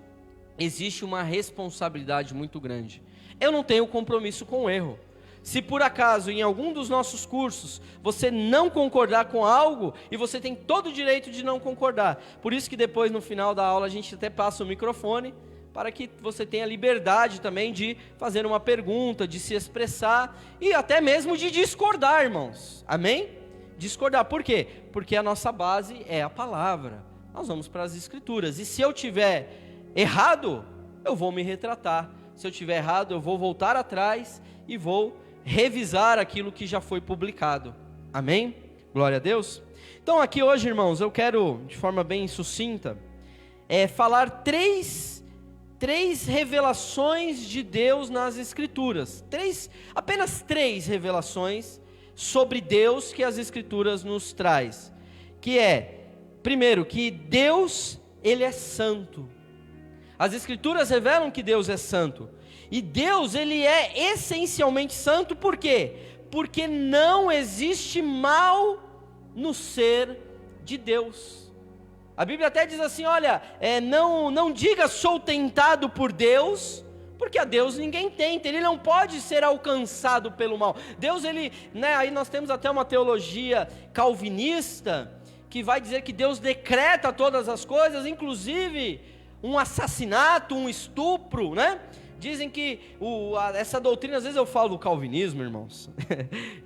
existe uma responsabilidade muito grande. Eu não tenho compromisso com o erro. Se por acaso em algum dos nossos cursos você não concordar com algo, e você tem todo o direito de não concordar, por isso que depois no final da aula a gente até passa o microfone, para que você tenha liberdade também de fazer uma pergunta, de se expressar, e até mesmo de discordar, irmãos, amém? Discordar, por quê? Porque a nossa base é a palavra, nós vamos para as Escrituras, e se eu tiver errado, eu vou me retratar. Se eu tiver errado, eu vou voltar atrás e vou revisar aquilo que já foi publicado. Amém? Glória a Deus. Então aqui hoje, irmãos, eu quero, de forma bem sucinta, falar três revelações de Deus nas Escrituras. Apenas três revelações sobre Deus que as Escrituras nos traz. Que é, primeiro, que Deus, Ele é santo. As Escrituras revelam que Deus é santo. E Deus, Ele é essencialmente santo, por quê? Porque não existe mal no ser de Deus. A Bíblia até diz assim, olha, não diga sou tentado por Deus, porque a Deus ninguém tenta, Ele não pode ser alcançado pelo mal. Deus, Ele, né, aí nós temos até uma teologia calvinista, que vai dizer que Deus decreta todas as coisas, inclusive um assassinato, um estupro, né? Dizem que essa doutrina, às vezes eu falo do calvinismo, irmãos,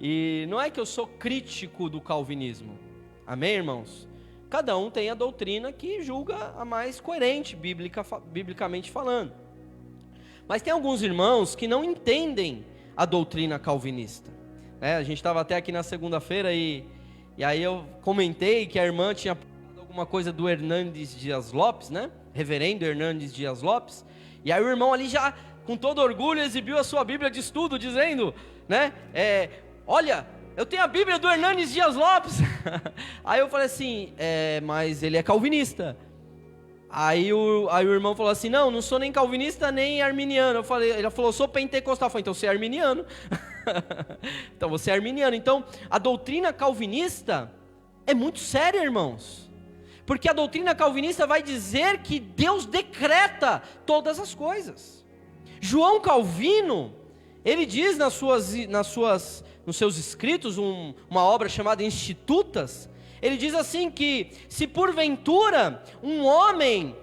e não é que eu sou crítico do calvinismo, amém, irmãos? Cada um tem a doutrina que julga a mais coerente, biblicamente falando. Mas tem alguns irmãos que não entendem a doutrina calvinista, né? A gente estava até aqui na segunda-feira e aí eu comentei que a irmã tinha falado alguma coisa do Hernandes Dias Lopes, né? Reverendo Hernandes Dias Lopes, e aí o irmão ali já, com todo orgulho, exibiu a sua Bíblia de estudo, dizendo, né, olha, eu tenho a Bíblia do Hernandes Dias Lopes. Aí eu falei assim, mas ele é calvinista. Aí o irmão falou assim, não sou nem calvinista, nem arminiano. Ele falou, sou pentecostal. Eu falei, então você é arminiano. Então você é arminiano. Então a doutrina calvinista é muito séria, irmãos. Porque a doutrina calvinista vai dizer que Deus decreta todas as coisas. João Calvino, ele diz nos seus escritos, uma obra chamada Institutas, ele diz assim que se porventura um homem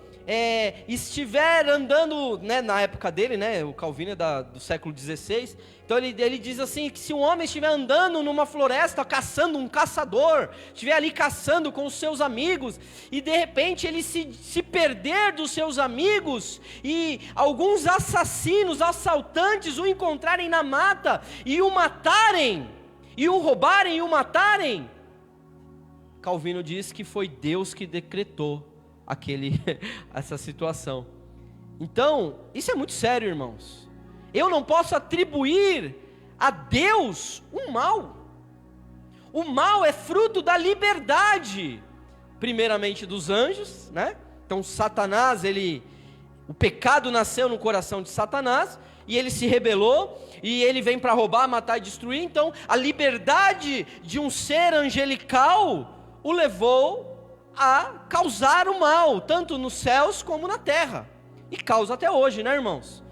estiver andando, né, na época dele, né, o Calvino é do século XVI, então ele diz assim, que se um homem estiver andando numa floresta, caçando, um caçador, estiver ali caçando com os seus amigos, e de repente ele se perder dos seus amigos, e alguns assassinos, assaltantes o encontrarem na mata, e o matarem, e o roubarem e o matarem, Calvino diz que foi Deus que decretou essa situação. Então, isso é muito sério, irmãos. Eu não posso atribuir a Deus o mal. O mal é fruto da liberdade, primeiramente dos anjos, né? Então Satanás, o pecado nasceu no coração de Satanás, e ele se rebelou, e ele vem para roubar, matar e destruir. Então a liberdade de um ser angelical o levou a causar o mal, tanto nos céus como na terra, e causa até hoje, né, irmãos?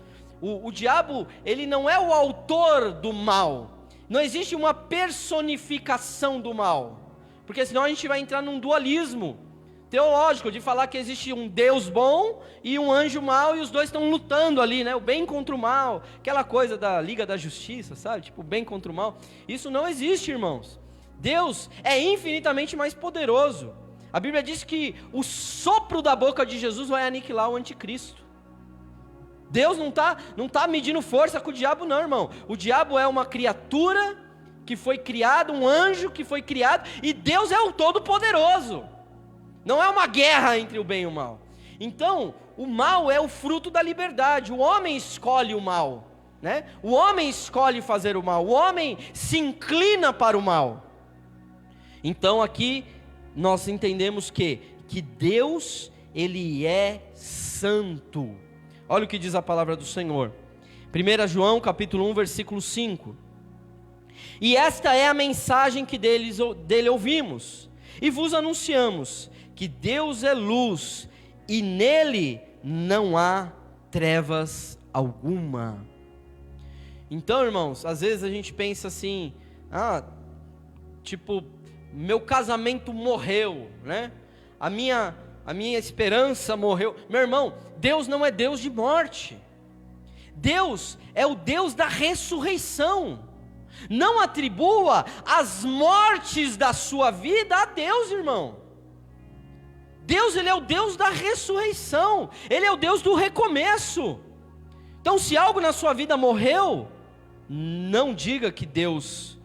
O diabo, ele não é o autor do mal, não existe uma personificação do mal, porque senão a gente vai entrar num dualismo teológico, de falar que existe um Deus bom e um anjo mau, e os dois estão lutando ali, né, o bem contra o mal, aquela coisa da Liga da Justiça, sabe, tipo, o bem contra o mal. Isso não existe, irmãos. Deus é infinitamente mais poderoso. A Bíblia diz que o sopro da boca de Jesus vai aniquilar o anticristo. Deus não tá medindo força com o diabo não, irmão. O diabo é uma criatura que foi criada, um anjo que foi criado, e Deus é o Todo-Poderoso. Não é uma guerra entre o bem e o mal. Então, o mal é o fruto da liberdade. O homem escolhe o mal, né? O homem escolhe fazer o mal. O homem se inclina para o mal. Então aqui nós entendemos que Deus, Ele é santo. Olha o que diz a palavra do Senhor. 1 João capítulo 1, versículo 5. E esta é a mensagem que dele ouvimos, e vos anunciamos, que Deus é luz, e nele não há trevas alguma. Então, irmãos, às vezes a gente pensa assim, tipo, meu casamento morreu, né? A minha esperança morreu. Meu irmão, Deus não é Deus de morte. Deus é o Deus da ressurreição. Não atribua as mortes da sua vida a Deus, irmão. Deus, Ele é o Deus da ressurreição. Ele é o Deus do recomeço. Então, se algo na sua vida morreu, não diga que Deus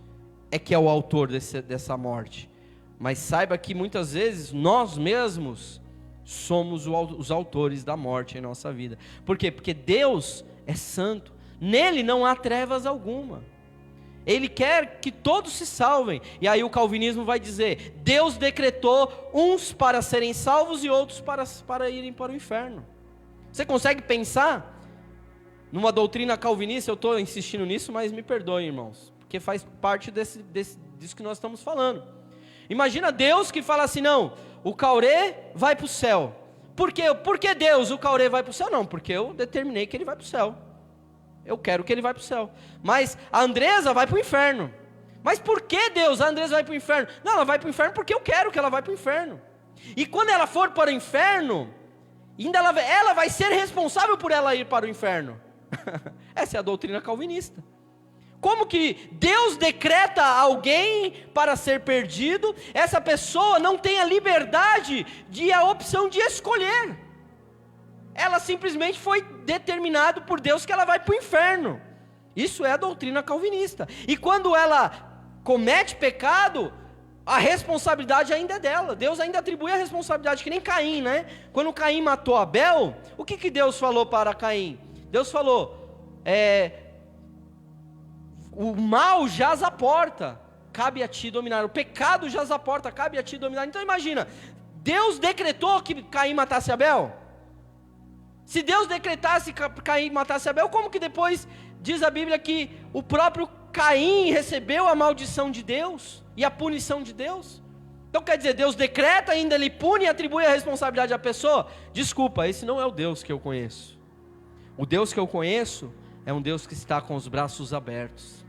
é o autor dessa morte. Mas saiba que muitas vezes nós mesmos somos os autores da morte em nossa vida. Por quê? Porque Deus é santo. Nele não há trevas alguma. Ele quer que todos se salvem. E aí o calvinismo vai dizer: Deus decretou uns para serem salvos e outros para irem para o inferno. Você consegue pensar numa doutrina calvinista? Eu estou insistindo nisso, mas me perdoem, irmãos, porque faz parte disso que nós estamos falando. Imagina Deus que fala assim: não, o Caurê vai para o céu. Por quê? Por que Deus, o Caurê vai para o céu? Não, porque eu determinei que ele vai para o céu. Eu quero que ele vá para o céu. Mas a Andresa vai para o inferno. Mas por que Deus, a Andresa vai para o inferno? Não, ela vai para o inferno porque eu quero que ela vá para o inferno. E quando ela for para o inferno, ainda ela vai ser responsável por ela ir para o inferno. Essa é a doutrina calvinista. Como que Deus decreta alguém para ser perdido, essa pessoa não tem a liberdade a opção de escolher. Ela simplesmente foi determinado por Deus que ela vai para o inferno. Isso é a doutrina calvinista. E quando ela comete pecado, a responsabilidade ainda é dela. Deus ainda atribui a responsabilidade, que nem Caim, né? Quando Caim matou Abel, o que Deus falou para Caim? Deus falou: o mal jaz à porta, cabe a ti dominar. O pecado jaz à porta, cabe a ti dominar. Então imagina, Deus decretou que Caim matasse Abel? Se Deus decretasse que Caim matasse Abel, como que depois diz a Bíblia que o próprio Caim recebeu a maldição de Deus e a punição de Deus? Então quer dizer, Deus decreta, ainda Ele pune e atribui a responsabilidade à pessoa? Desculpa, esse não é o Deus que eu conheço. O Deus que eu conheço é um Deus que está com os braços abertos,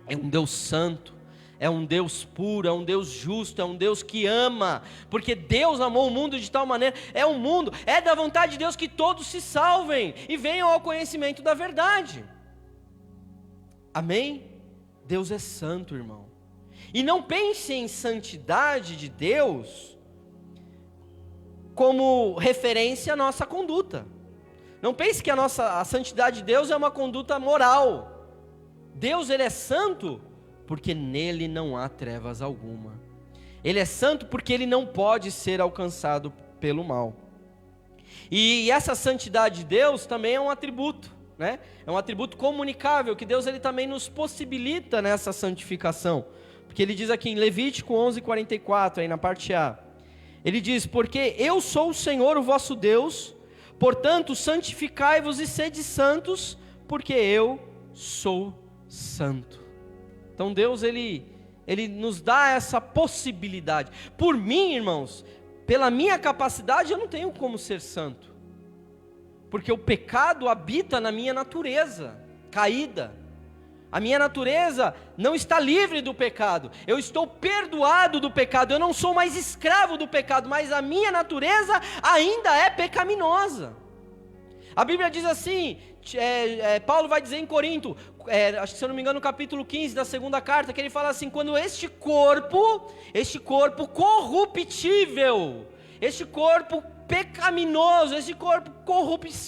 é um Deus santo, é um Deus puro, é um Deus justo, é um Deus que ama, porque Deus amou o mundo de tal maneira, é da vontade de Deus que todos se salvem e venham ao conhecimento da verdade. Amém? Deus é santo, irmão. E não pense em santidade de Deus como referência à nossa conduta. Não pense que a santidade de Deus é uma conduta moral. Deus, Ele é santo porque nele não há trevas alguma. Ele é santo porque Ele não pode ser alcançado pelo mal. E essa santidade de Deus também é um atributo, né? É um atributo comunicável, que Deus Ele também nos possibilita nessa santificação. Porque Ele diz aqui em Levítico 11:44, aí na parte A, Ele diz: porque eu sou o Senhor, o vosso Deus, portanto santificai-vos e sede santos, porque eu sou santo. Então Deus, Ele nos dá essa possibilidade. Por mim, irmãos, pela minha capacidade, eu não tenho como ser santo, porque o pecado habita na minha natureza caída. A minha natureza não está livre do pecado, eu estou perdoado do pecado, eu não sou mais escravo do pecado, mas a minha natureza ainda é pecaminosa. A Bíblia diz assim, Paulo vai dizer em Corinto, acho que se eu não me engano no capítulo 15 da segunda carta, que ele fala assim: quando este corpo corruptível, este corpo pecaminoso, esse corpo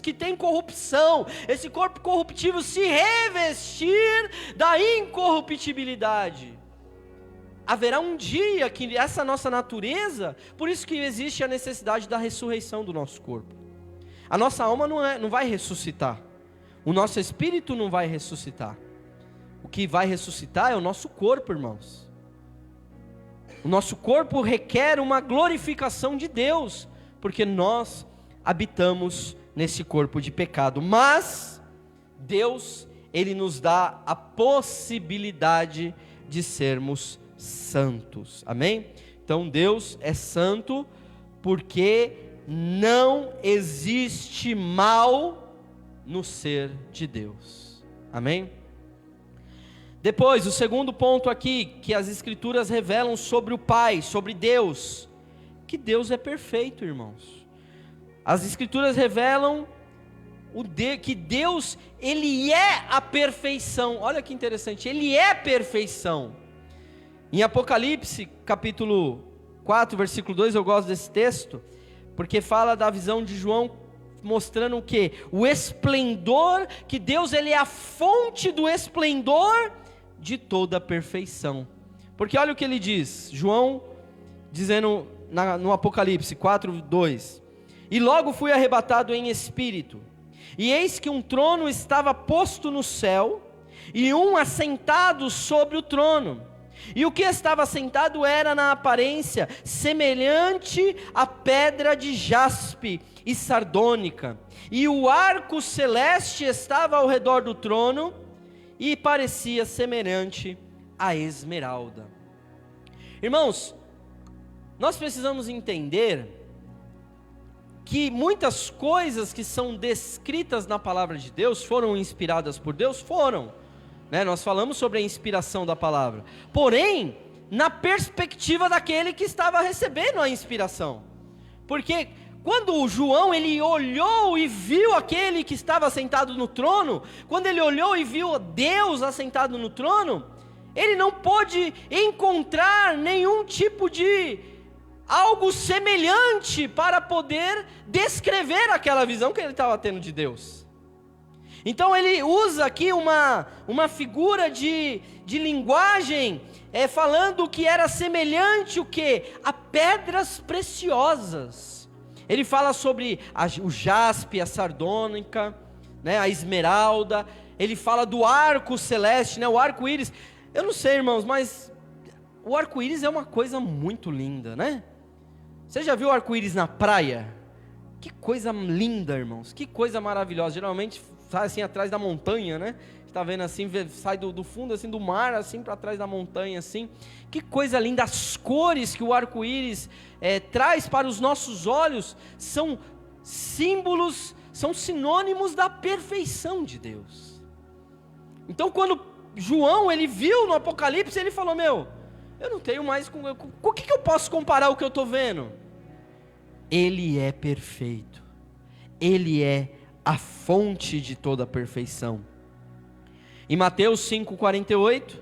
que tem corrupção, esse corpo corruptível se revestir da incorruptibilidade, haverá um dia que essa nossa natureza, por isso que existe a necessidade da ressurreição do nosso corpo. A nossa alma não vai ressuscitar, o nosso espírito não vai ressuscitar, o que vai ressuscitar é o nosso corpo, irmãos. O nosso corpo requer uma glorificação de Deus, porque nós habitamos nesse corpo de pecado, mas Deus, Ele nos dá a possibilidade de sermos santos, amém? Então Deus é santo porque não existe mal no ser de Deus, amém? Depois, o segundo ponto aqui, que as Escrituras revelam sobre o Pai, sobre Deus, que Deus é perfeito, irmãos. As Escrituras revelam que Deus, Ele é a perfeição. Olha que interessante, Ele é perfeição. Em Apocalipse, capítulo 4, versículo 2, eu gosto desse texto, porque fala da visão de João, mostrando o quê? O esplendor, que Deus, Ele é a fonte do esplendor de toda a perfeição. Porque olha o que ele diz, João, dizendo no Apocalipse 4:2, e logo fui arrebatado em espírito, e eis que um trono estava posto no céu, e um assentado sobre o trono, e o que estava sentado era na aparência semelhante a pedra de jaspe e sardônica, e o arco celeste estava ao redor do trono, e parecia semelhante a esmeralda. Irmãos, nós precisamos entender que muitas coisas que são descritas na palavra de Deus foram inspiradas por Deus, né? Nós falamos sobre a inspiração da palavra, porém, na perspectiva daquele que estava recebendo a inspiração, porque quando o João, ele olhou e viu aquele que estava sentado no trono, quando ele olhou e viu Deus assentado no trono, ele não pôde encontrar nenhum tipo de algo semelhante para poder descrever aquela visão que ele estava tendo de Deus. Então ele usa aqui uma figura de linguagem, falando que era semelhante o quê? A pedras preciosas. Ele fala sobre o jaspe, a sardônica, né, a esmeralda. Ele fala do arco celeste, né, o arco-íris. Eu não sei, irmãos, mas o arco-íris é uma coisa muito linda, né? Você já viu o arco-íris na praia? Que coisa linda, irmãos, que coisa maravilhosa. Geralmente sai assim atrás da montanha, né? Está vendo assim, sai do fundo assim do mar, assim para trás da montanha, assim. Que coisa linda, as cores que o arco-íris traz para os nossos olhos são símbolos são sinônimos da perfeição de Deus. Então quando João, ele viu no Apocalipse, ele falou, eu não tenho mais, com o que eu posso comparar o que eu estou vendo? Ele é perfeito, Ele é a fonte de toda a perfeição. Em Mateus 5,48,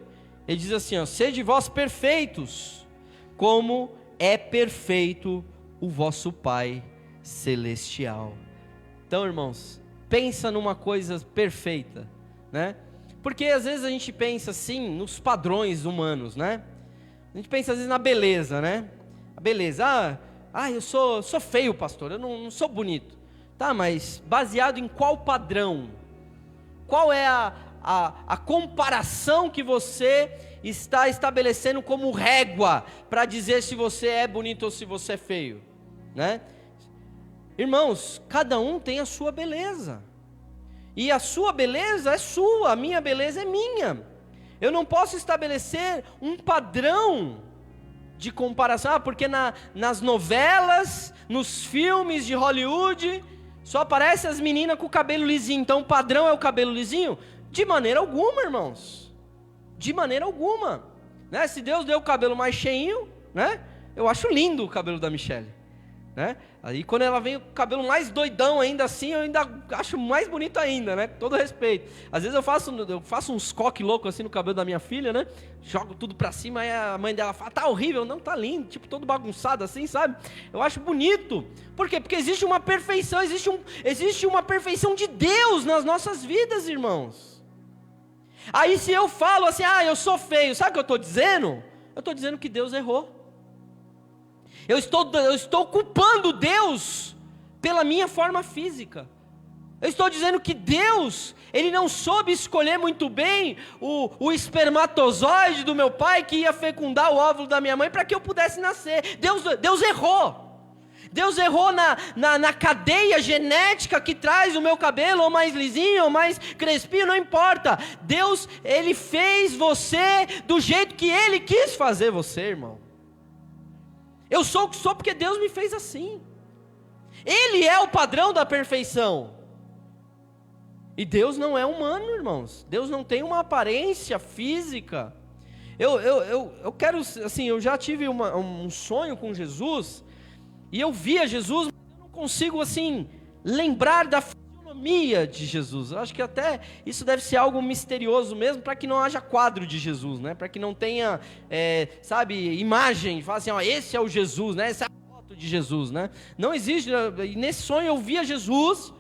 ele diz assim, sede vós perfeitos, como é perfeito o vosso Pai Celestial. Então, irmãos, pensa numa coisa perfeita, né? Porque às vezes a gente pensa assim, nos padrões humanos, né? A gente pensa às vezes na beleza, né? A beleza, eu sou feio, pastor, eu não sou bonito. Tá, mas baseado em qual padrão? Qual é a comparação que você está estabelecendo como régua para dizer se você é bonito ou se você é feio, né? Irmãos, cada um tem a sua beleza, e a sua beleza é sua, a minha beleza é minha. Eu não posso estabelecer um padrão de comparação, porque nas novelas, nos filmes de Hollywood, só aparecem as meninas com o cabelo lisinho, então o padrão é o cabelo lisinho? De maneira alguma, irmãos, de maneira alguma, né? Se Deus deu o cabelo mais cheinho, né? Eu acho lindo o cabelo da Michelle, né? Aí quando ela vem com o cabelo mais doidão ainda assim, eu ainda acho mais bonito ainda, né? Com todo respeito. Às vezes eu faço uns coque louco assim no cabelo da minha filha, né? Jogo tudo pra cima, aí a mãe dela fala, tá horrível. Não, tá lindo, tipo todo bagunçado assim, sabe? Eu acho bonito. Por quê? Porque existe uma perfeição, existe uma perfeição de Deus nas nossas vidas, irmãos. Aí se eu falo assim, eu sou feio, sabe o que eu estou dizendo? Eu estou dizendo que Deus errou. Eu estou culpando Deus pela minha forma física. Eu estou dizendo que Deus, Ele não soube escolher muito bem o espermatozoide do meu pai que ia fecundar o óvulo da minha mãe para que eu pudesse nascer. Deus errou. Deus errou na cadeia genética que traz o meu cabelo, ou mais lisinho, ou mais crespinho, não importa. Deus, Ele fez você do jeito que Ele quis fazer você, irmão. Eu sou o que sou porque Deus me fez assim. Ele é o padrão da perfeição. E Deus não é humano, irmãos. Deus não tem uma aparência física. Eu quero, assim, eu já tive um sonho com Jesus, e eu via Jesus, mas eu não consigo, assim, lembrar da fisionomia de Jesus. Eu acho que até isso deve ser algo misterioso mesmo, para que não haja quadro de Jesus, né? Para que não tenha, imagem, fala assim, esse é o Jesus, né? Essa é a foto de Jesus, né? Não existe. Nesse sonho eu via Jesus,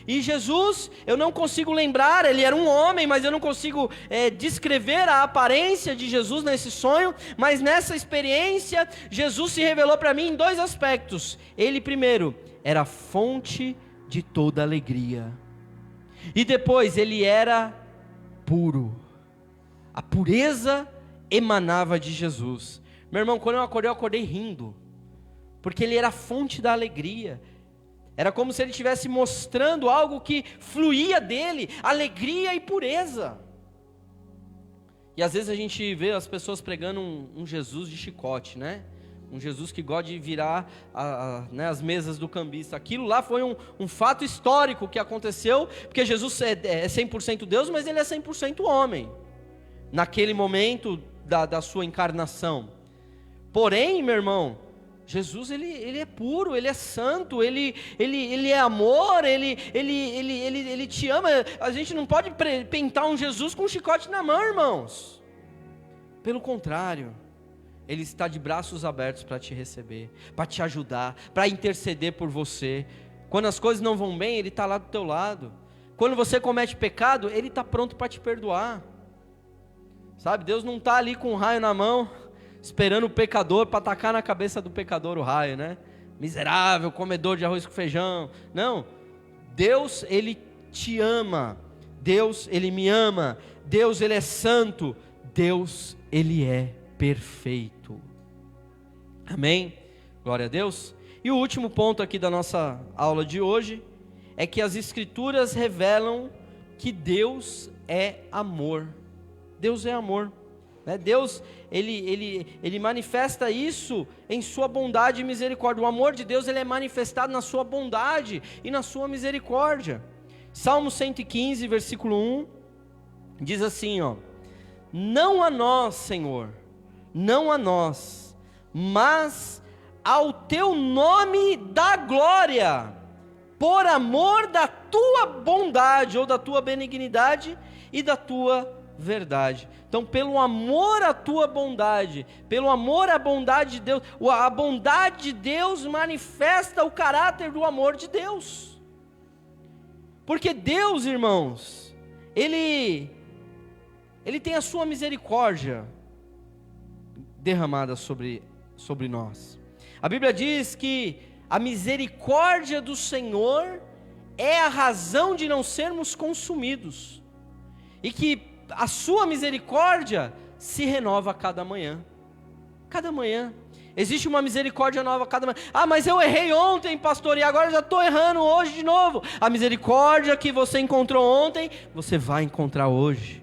e Jesus, eu não consigo lembrar, Ele era um homem, mas eu não consigo descrever a aparência de Jesus nesse sonho, mas nessa experiência, Jesus se revelou para mim em dois aspectos. Ele primeiro, era a fonte de toda alegria, e depois, Ele era puro, a pureza emanava de Jesus. Meu irmão, quando eu acordei rindo, porque Ele era a fonte da alegria. Era como se Ele estivesse mostrando algo que fluía dele, alegria e pureza. E às vezes a gente vê as pessoas pregando um Jesus de chicote, né? Um Jesus que gosta de virar as mesas do cambista. Aquilo lá foi um fato histórico que aconteceu, porque Jesus é 100% Deus, mas Ele é 100% homem, naquele momento da sua encarnação. Porém, meu irmão, Jesus, ele é puro, Ele é santo, Ele é amor, ele te ama. A gente não pode pintar um Jesus com um chicote na mão, irmãos. Pelo contrário, Ele está de braços abertos para te receber, para te ajudar, para interceder por você. Quando as coisas não vão bem, Ele está lá do teu lado. Quando você comete pecado, Ele está pronto para te perdoar. Sabe, Deus não está ali com um raio na mão, esperando o pecador para atacar na cabeça do pecador o raio, né? Miserável, comedor de arroz com feijão. Não, Deus, Ele te ama. Deus, Ele me ama. Deus, Ele é santo. Deus, Ele é perfeito. Amém? Glória a Deus. E o último ponto aqui da nossa aula de hoje é que as Escrituras revelam que Deus é amor. Deus é amor. né? Deus, ele manifesta isso em sua bondade e misericórdia. O amor de Deus, ele é manifestado na sua bondade e na sua misericórdia. Salmo 115, versículo 1, diz assim, ó: não a nós, Senhor, não a nós, mas ao teu nome dá glória, por amor da tua bondade, ou da tua benignidade e da tua verdade. Então, pelo amor à tua bondade, pelo amor à bondade de Deus, a bondade de Deus manifesta o caráter do amor de Deus. Porque Deus, irmãos, Ele tem a sua misericórdia derramada sobre nós. A Bíblia diz que a misericórdia do Senhor é a razão de não sermos consumidos, e que a sua misericórdia se renova a cada manhã. Cada manhã existe uma misericórdia nova a cada manhã. Ah, mas eu errei ontem, pastor, e agora já estou errando hoje de novo. A misericórdia que você encontrou ontem, você vai encontrar hoje.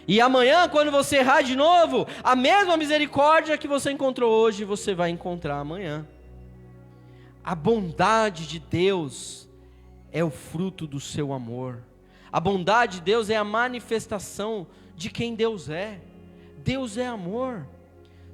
E amanhã, quando você errar de novo, a mesma misericórdia que você encontrou hoje, você vai encontrar amanhã. A bondade de Deus é o fruto do seu amor. A bondade de Deus é a manifestação de quem Deus é. Deus é amor.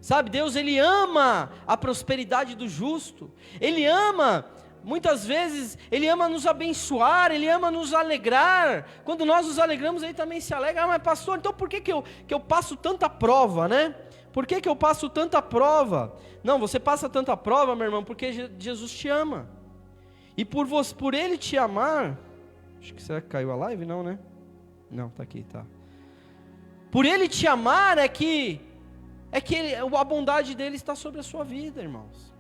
Sabe, Deus, Ele ama a prosperidade do justo. Ele ama, muitas vezes, Ele ama nos abençoar, Ele ama nos alegrar. Quando nós nos alegramos, Ele também se alegra. Ah, mas pastor, então por que eu passo tanta prova, né? Por que eu passo tanta prova? Não, você passa tanta prova, meu irmão, porque Jesus te ama. E por Ele te amar, acho que será que caiu a live? Não, né? Não, tá aqui, tá. Por Ele te amar é que a bondade dele está sobre a sua vida, irmãos.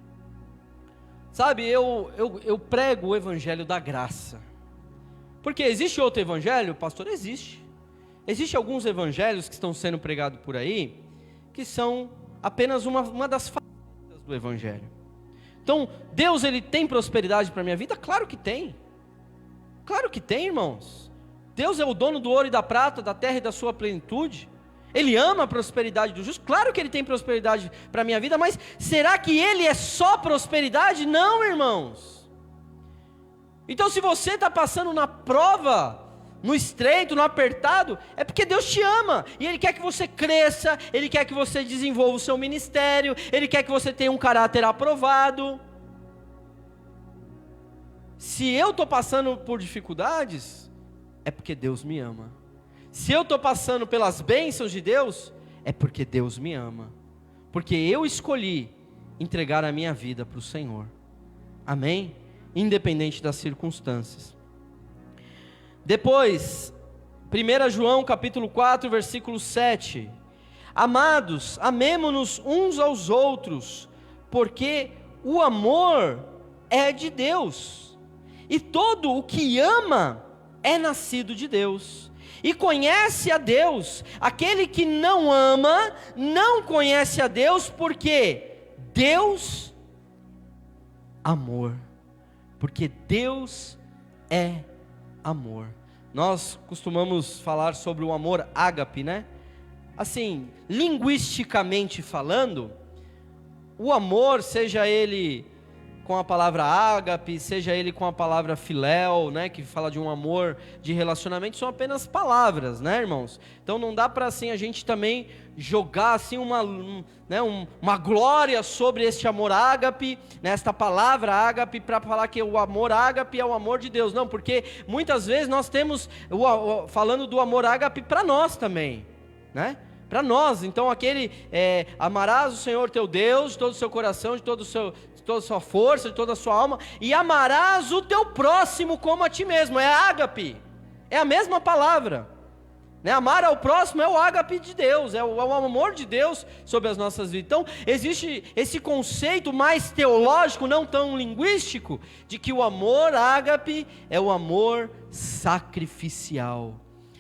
Sabe, eu prego o evangelho da graça. Porque existe outro evangelho, pastor? Existe. Existem alguns evangelhos que estão sendo pregados por aí, que são apenas uma das facetas do evangelho. Então, Deus, Ele tem prosperidade para a minha vida? Claro que tem. Claro que tem, irmãos. Deus é o dono do ouro e da prata, da terra e da sua plenitude. Ele ama a prosperidade do justo. Claro que Ele tem prosperidade para a minha vida, mas será que Ele é só prosperidade? Não, irmãos. Então, se você está passando na prova, no estreito, no apertado, é porque Deus te ama, e Ele quer que você cresça, Ele quer que você desenvolva o seu ministério, Ele quer que você tenha um caráter aprovado. Se eu estou passando por dificuldades, é porque Deus me ama. Se eu estou passando pelas bênçãos de Deus, é porque Deus me ama, porque eu escolhi entregar a minha vida para o Senhor, amém? Independente das circunstâncias. Depois, 1 João capítulo 4, versículo 7. Amados, amemo-nos uns aos outros, porque o amor é de Deus, e todo o que ama é nascido de Deus, e conhece a Deus. Aquele que não ama, não conhece a Deus, porque Deus, amor, porque Deus é amor. Nós costumamos falar sobre o amor ágape, né? Assim, linguisticamente falando, o amor, seja ele com a palavra ágape, seja ele com a palavra filéu, né, que fala de um amor de relacionamento, são apenas palavras, né, irmãos? Então não dá para assim a gente também jogar assim uma glória sobre este amor ágape, nesta palavra ágape, para falar que o amor ágape é o amor de Deus. Não, porque muitas vezes nós temos falando do amor ágape para nós também, né? Para nós. Então amarás o Senhor teu Deus de todo o seu coração, de toda a sua força, de toda a sua alma, e amarás o teu próximo como a ti mesmo. É ágape, é a mesma palavra, né? Amar ao próximo é o ágape de Deus, é o amor de Deus sobre as nossas vidas. Então existe esse conceito mais teológico, não tão linguístico, de que o amor ágape é o amor sacrificial,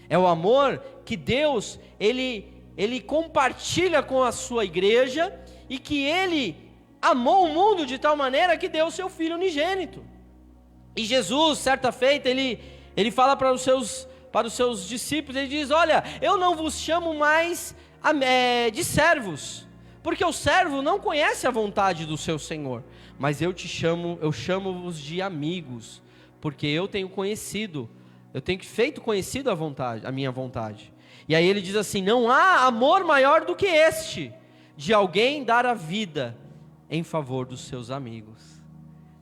é o amor que Deus ele compartilha com a sua igreja, e que Ele amou o mundo de tal maneira que deu o seu Filho unigênito. E Jesus, certa feita, ele fala para os seus discípulos, ele diz: olha, eu não vos chamo mais de servos, porque o servo não conhece a vontade do seu senhor, mas eu chamo-vos de amigos, porque eu tenho feito conhecido a minha vontade. E aí ele diz assim: não há amor maior do que este, de alguém dar a vida em favor dos seus amigos.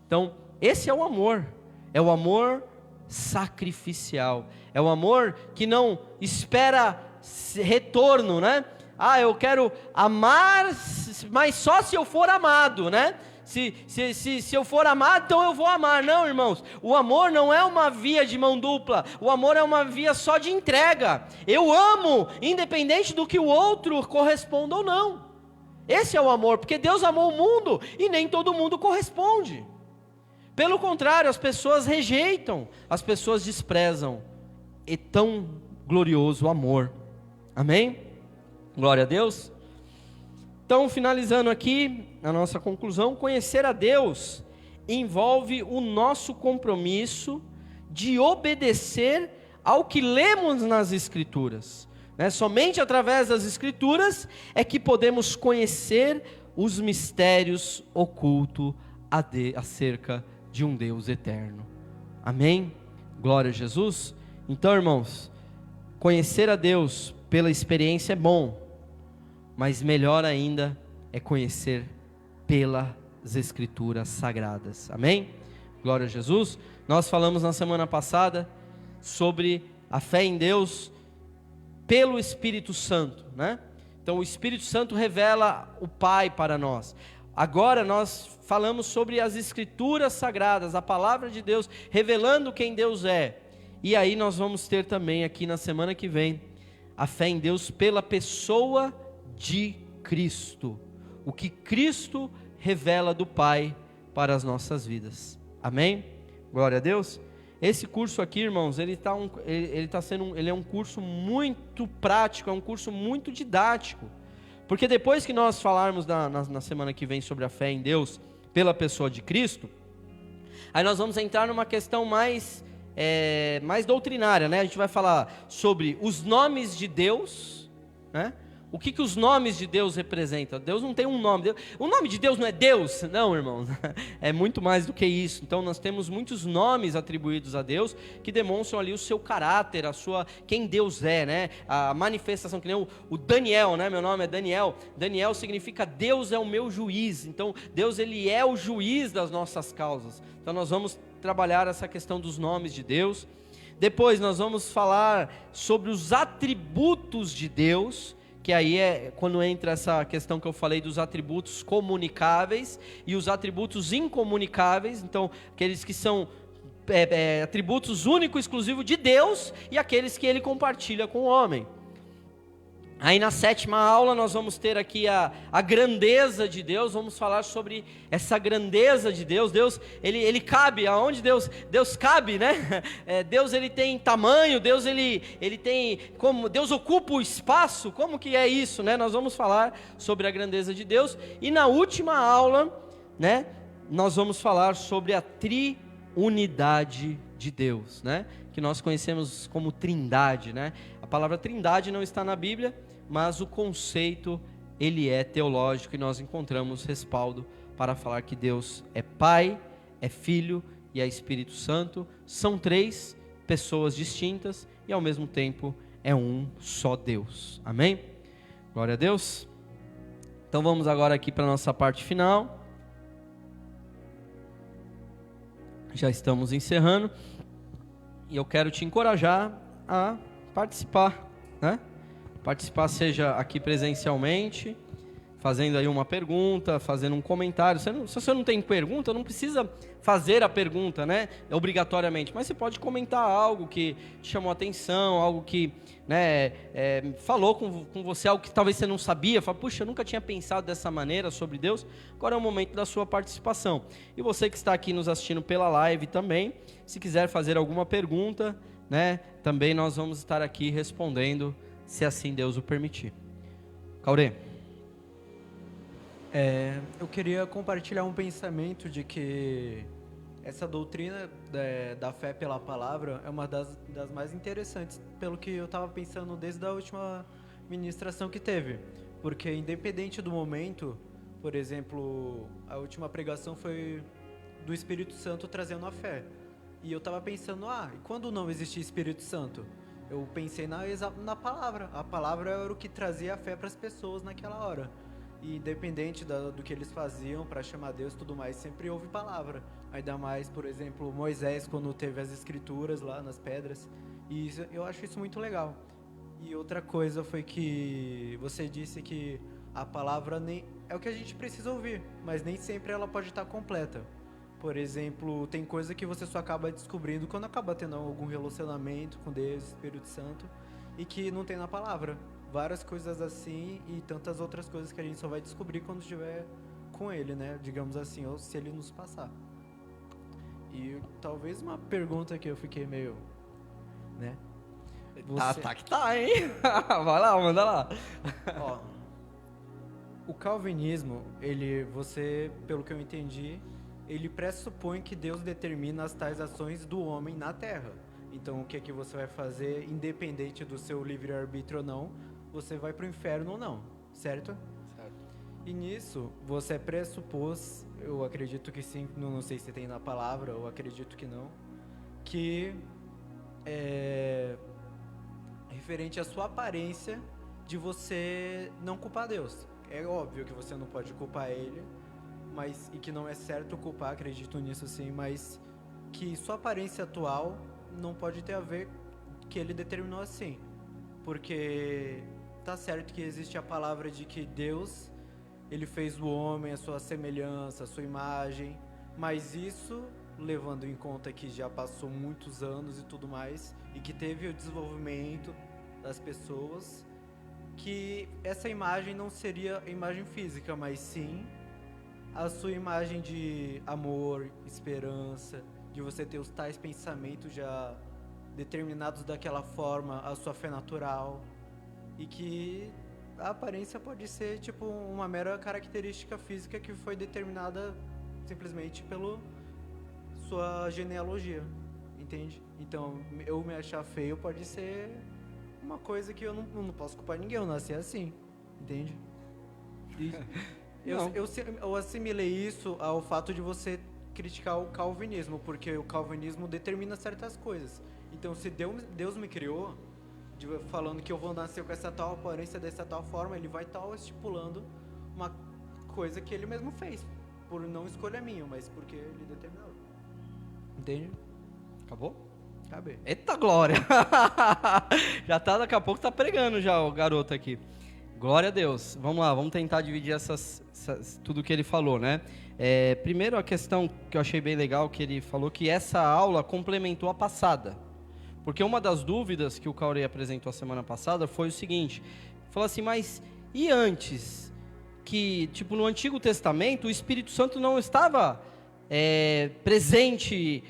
Então, esse é o amor sacrificial, é o amor que não espera retorno, né? Eu quero amar, mas só se eu for amado, né? Se eu for amado, então eu vou amar. Não, irmãos, o amor não é uma via de mão dupla, o amor é uma via só de entrega. Eu amo, independente do que o outro corresponda ou não. Esse é o amor, porque Deus amou o mundo e nem todo mundo corresponde. Pelo contrário, as pessoas rejeitam, as pessoas desprezam. É tão glorioso o amor. Amém? Glória a Deus. Então, finalizando aqui a nossa conclusão, conhecer a Deus envolve o nosso compromisso de obedecer ao que lemos nas Escrituras. Somente através das Escrituras é que podemos conhecer os mistérios ocultos acerca de um Deus eterno. Amém? Glória a Jesus. Então, irmãos, conhecer a Deus pela experiência é bom, mas melhor ainda é conhecer pelas Escrituras Sagradas. Amém? Glória a Jesus. Nós falamos na semana passada sobre a fé em Deus pelo Espírito Santo, né? Então o Espírito Santo revela o Pai para nós. Agora nós falamos sobre as Escrituras Sagradas, a Palavra de Deus, revelando quem Deus é. E aí nós vamos ter também aqui na semana que vem, a fé em Deus pela pessoa de Cristo. O que Cristo revela do Pai para as nossas vidas. Amém? Glória a Deus. Esse curso aqui, irmãos, ele é um curso muito prático, é um curso muito didático. Porque depois que nós falarmos na semana que vem sobre a fé em Deus pela pessoa de Cristo, aí nós vamos entrar numa questão mais doutrinária, né? A gente vai falar sobre os nomes de Deus, né? O que os nomes de Deus representam? Deus não tem um nome. O nome de Deus não é Deus? Não, irmãos. É muito mais do que isso. Então nós temos muitos nomes atribuídos a Deus que demonstram ali o seu caráter, quem Deus é, né? A manifestação, que nem o Daniel, né? Meu nome é Daniel. Daniel significa Deus é o meu juiz. Então Deus, ele é o juiz das nossas causas. Então nós vamos trabalhar essa questão dos nomes de Deus. Depois nós vamos falar sobre os atributos de Deus, que aí é quando entra essa questão que eu falei dos atributos comunicáveis e os atributos incomunicáveis. Então, aqueles que são atributos únicos, exclusivos de Deus, e aqueles que Ele compartilha com o homem. Aí na 7ª aula nós vamos ter aqui a grandeza de Deus. Vamos falar sobre essa grandeza de Deus. Deus, ele cabe, aonde Deus cabe, né? Deus, ele tem tamanho, Deus, ele tem, como Deus ocupa o espaço, como que é isso, né? Nós vamos falar sobre a grandeza de Deus. E na última aula, né, nós vamos falar sobre a triunidade de Deus, né? Que nós conhecemos como trindade, né? A palavra trindade não está na Bíblia, mas o conceito, ele é teológico, e nós encontramos respaldo para falar que Deus é Pai, é Filho e é Espírito Santo. São 3 pessoas distintas e ao mesmo tempo é um só Deus. Amém? Glória a Deus. Então vamos agora aqui para a nossa parte final. Já estamos encerrando. E eu quero te encorajar a participar, né? Participar, seja aqui presencialmente, fazendo aí uma pergunta, fazendo um comentário. Se você não tem pergunta, não precisa fazer a pergunta, né? Obrigatoriamente. Mas você pode comentar algo que te chamou a atenção, algo que, né, falou com você, algo que talvez você não sabia. Fala, puxa, eu nunca tinha pensado dessa maneira sobre Deus. Agora é o momento da sua participação. E você que está aqui nos assistindo pela live também, se quiser fazer alguma pergunta, né, também nós vamos estar aqui respondendo, se assim Deus o permitir. Caurê. Eu queria compartilhar um pensamento de que essa doutrina da fé pela palavra é uma das mais interessantes, pelo que eu estava pensando desde a última ministração que teve. Porque independente do momento, por exemplo, a última pregação foi do Espírito Santo trazendo a fé. E eu tava pensando, e quando não existia Espírito Santo? Eu pensei na palavra. A palavra era o que trazia a fé para as pessoas naquela hora. E independente do que eles faziam para chamar Deus e tudo mais, sempre houve palavra. Ainda mais, por exemplo, Moisés, quando teve as escrituras lá nas pedras. E isso, eu acho isso muito legal. E outra coisa foi que você disse que a palavra nem é o que a gente precisa ouvir, mas nem sempre ela pode estar completa. Por exemplo, tem coisa que você só acaba descobrindo quando acaba tendo algum relacionamento com Deus, Espírito Santo, e que não tem na palavra. Várias coisas assim e tantas outras coisas que a gente só vai descobrir quando estiver com Ele, né? Digamos assim, ou se Ele nos passar. E talvez uma pergunta que eu fiquei meio, né? Tá que tá, hein? Vai lá, manda lá. Ó, o calvinismo, você, pelo que eu entendi, ele pressupõe que Deus determina as tais ações do homem na Terra. Então, o que é que você vai fazer, independente do seu livre-arbítrio ou não, você vai pro inferno ou não, certo? Certo. E nisso, você pressupôs, eu acredito que sim, não sei se tem na palavra, eu acredito que não, que referente à sua aparência, de você não culpar Deus. É óbvio que você não pode culpar Ele, e que não é certo culpar, acredito nisso sim, mas que sua aparência atual não pode ter a ver que Ele determinou assim. Porque tá certo que existe a palavra de que Deus, Ele fez o homem à sua semelhança, à sua imagem, mas isso levando em conta que já passou muitos anos e tudo mais, e que teve o desenvolvimento das pessoas, que essa imagem não seria a imagem física, mas sim a sua imagem de amor, esperança, de você ter os tais pensamentos já determinados daquela forma, a sua fé natural, e que a aparência pode ser tipo uma mera característica física que foi determinada simplesmente pelo sua genealogia, entende? Então, eu me achar feio pode ser uma coisa que eu não posso culpar ninguém, eu nasci assim, entende? E eu assimilei isso ao fato de você criticar o calvinismo, porque o calvinismo determina certas coisas. Então, se Deus me criou, falando que eu vou nascer com essa tal aparência, dessa tal forma, Ele vai estar estipulando uma coisa que Ele mesmo fez, por não escolha minha, mas porque Ele determinou. Entende? Acabou? Acabei. Eita glória! Já tá, daqui a pouco tá pregando já o garoto aqui. Glória a Deus. Vamos lá, vamos tentar dividir tudo que ele falou, né? Primeiro a questão que eu achei bem legal, que ele falou que essa aula complementou a passada. Porque uma das dúvidas que o Cauri apresentou a semana passada foi o seguinte, falou assim, mas e antes? Que, tipo, no Antigo Testamento o Espírito Santo não estava presente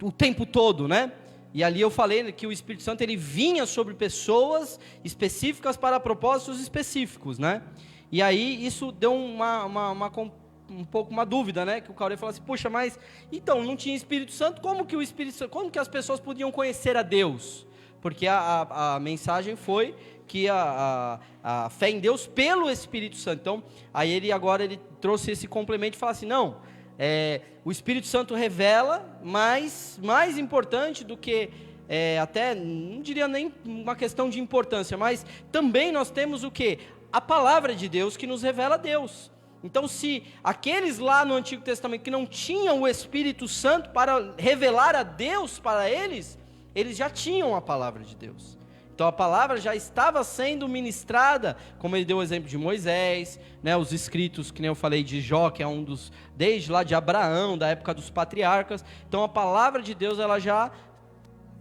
o tempo todo, né? E ali eu falei que o Espírito Santo ele vinha sobre pessoas específicas para propósitos específicos, né? E aí isso deu um pouco uma dúvida, né? Que o Cauri falou assim, puxa, mas então não tinha Espírito Santo, como que as pessoas podiam conhecer a Deus? Porque a mensagem foi que a fé em Deus pelo Espírito Santo. Então, aí ele trouxe esse complemento e fala assim, não, o Espírito Santo revela, mas mais importante do que até, não diria nem uma questão de importância, mas também nós temos o quê? A palavra de Deus que nos revela a Deus. Então, se aqueles lá no Antigo Testamento que não tinham o Espírito Santo para revelar a Deus para eles já tinham a palavra de Deus. Então a palavra já estava sendo ministrada, como ele deu o exemplo de Moisés, né, os escritos, que nem eu falei, de Jó, que é um dos, desde lá de Abraão, da época dos patriarcas. Então a palavra de Deus, ela já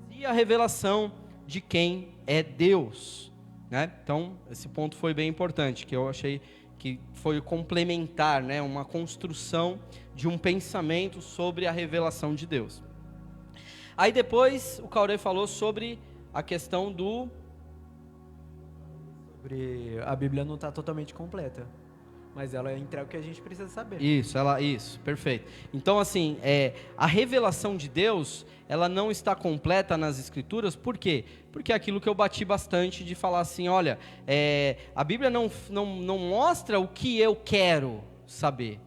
fazia a revelação de quem é Deus, né? Então esse ponto foi bem importante, que eu achei que foi complementar, né, uma construção de um pensamento sobre a revelação de Deus. Aí depois o Cauri falou sobre a questão sobre a Bíblia não está totalmente completa. mas ela entrega o que a gente precisa saber. Isso, perfeito. Então, assim, a revelação de Deus, ela não está completa nas Escrituras, por quê? Porque é aquilo que eu bati bastante de falar assim, olha, a Bíblia não mostra o que eu quero saber,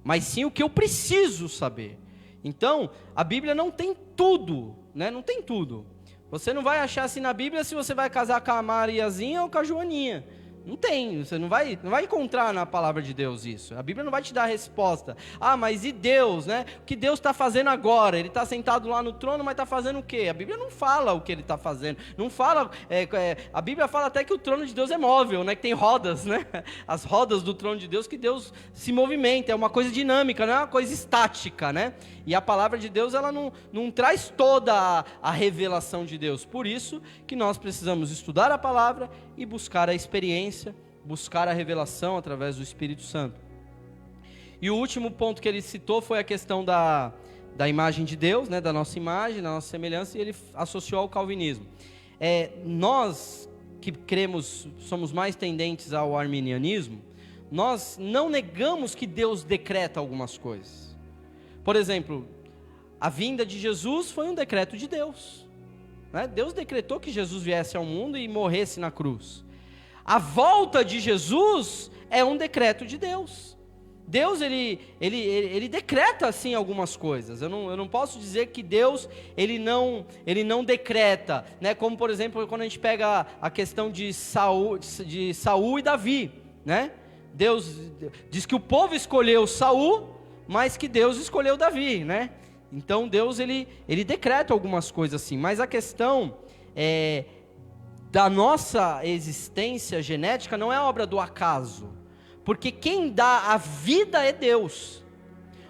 mas sim o que eu preciso saber. Então, a Bíblia não tem tudo, né? Não tem tudo. Você não vai achar assim na Bíblia se você vai casar com a Mariazinha ou com a Joaninha. Não tem, você não vai encontrar na palavra de Deus isso. A Bíblia não vai te dar a resposta. Ah, mas e Deus, né? O que Deus está fazendo agora? Ele está sentado lá no trono, mas está fazendo o quê? A Bíblia não fala o que ele está fazendo. Não fala, a Bíblia fala até que o trono de Deus é móvel, né? Que tem rodas, né? As rodas do trono de Deus, que Deus se movimenta. É uma coisa dinâmica, não é uma coisa estática, né? E a palavra de Deus, ela não traz toda a revelação de Deus. Por isso que nós precisamos estudar a palavra e buscar a experiência, buscar a revelação através do Espírito Santo. E o último ponto que ele citou foi a questão da imagem de Deus, né? Da nossa imagem, da nossa semelhança, e ele associou ao calvinismo. Nós que cremos, somos mais tendentes ao arminianismo, nós não negamos que Deus decreta algumas coisas. Por exemplo, a vinda de Jesus foi um decreto de Deus, né? Deus decretou que Jesus viesse ao mundo e morresse na cruz. A volta de Jesus é um decreto de Deus. Deus, ele decreta assim algumas coisas. Eu não posso dizer que Deus, ele não decreta, né? Como por exemplo, quando a gente pega a questão de Saul e Davi, né? Deus diz que o povo escolheu Saul, mas que Deus escolheu Davi, né? Então Deus, ele decreta algumas coisas assim, mas a questão da nossa existência genética não é obra do acaso, porque quem dá a vida é Deus.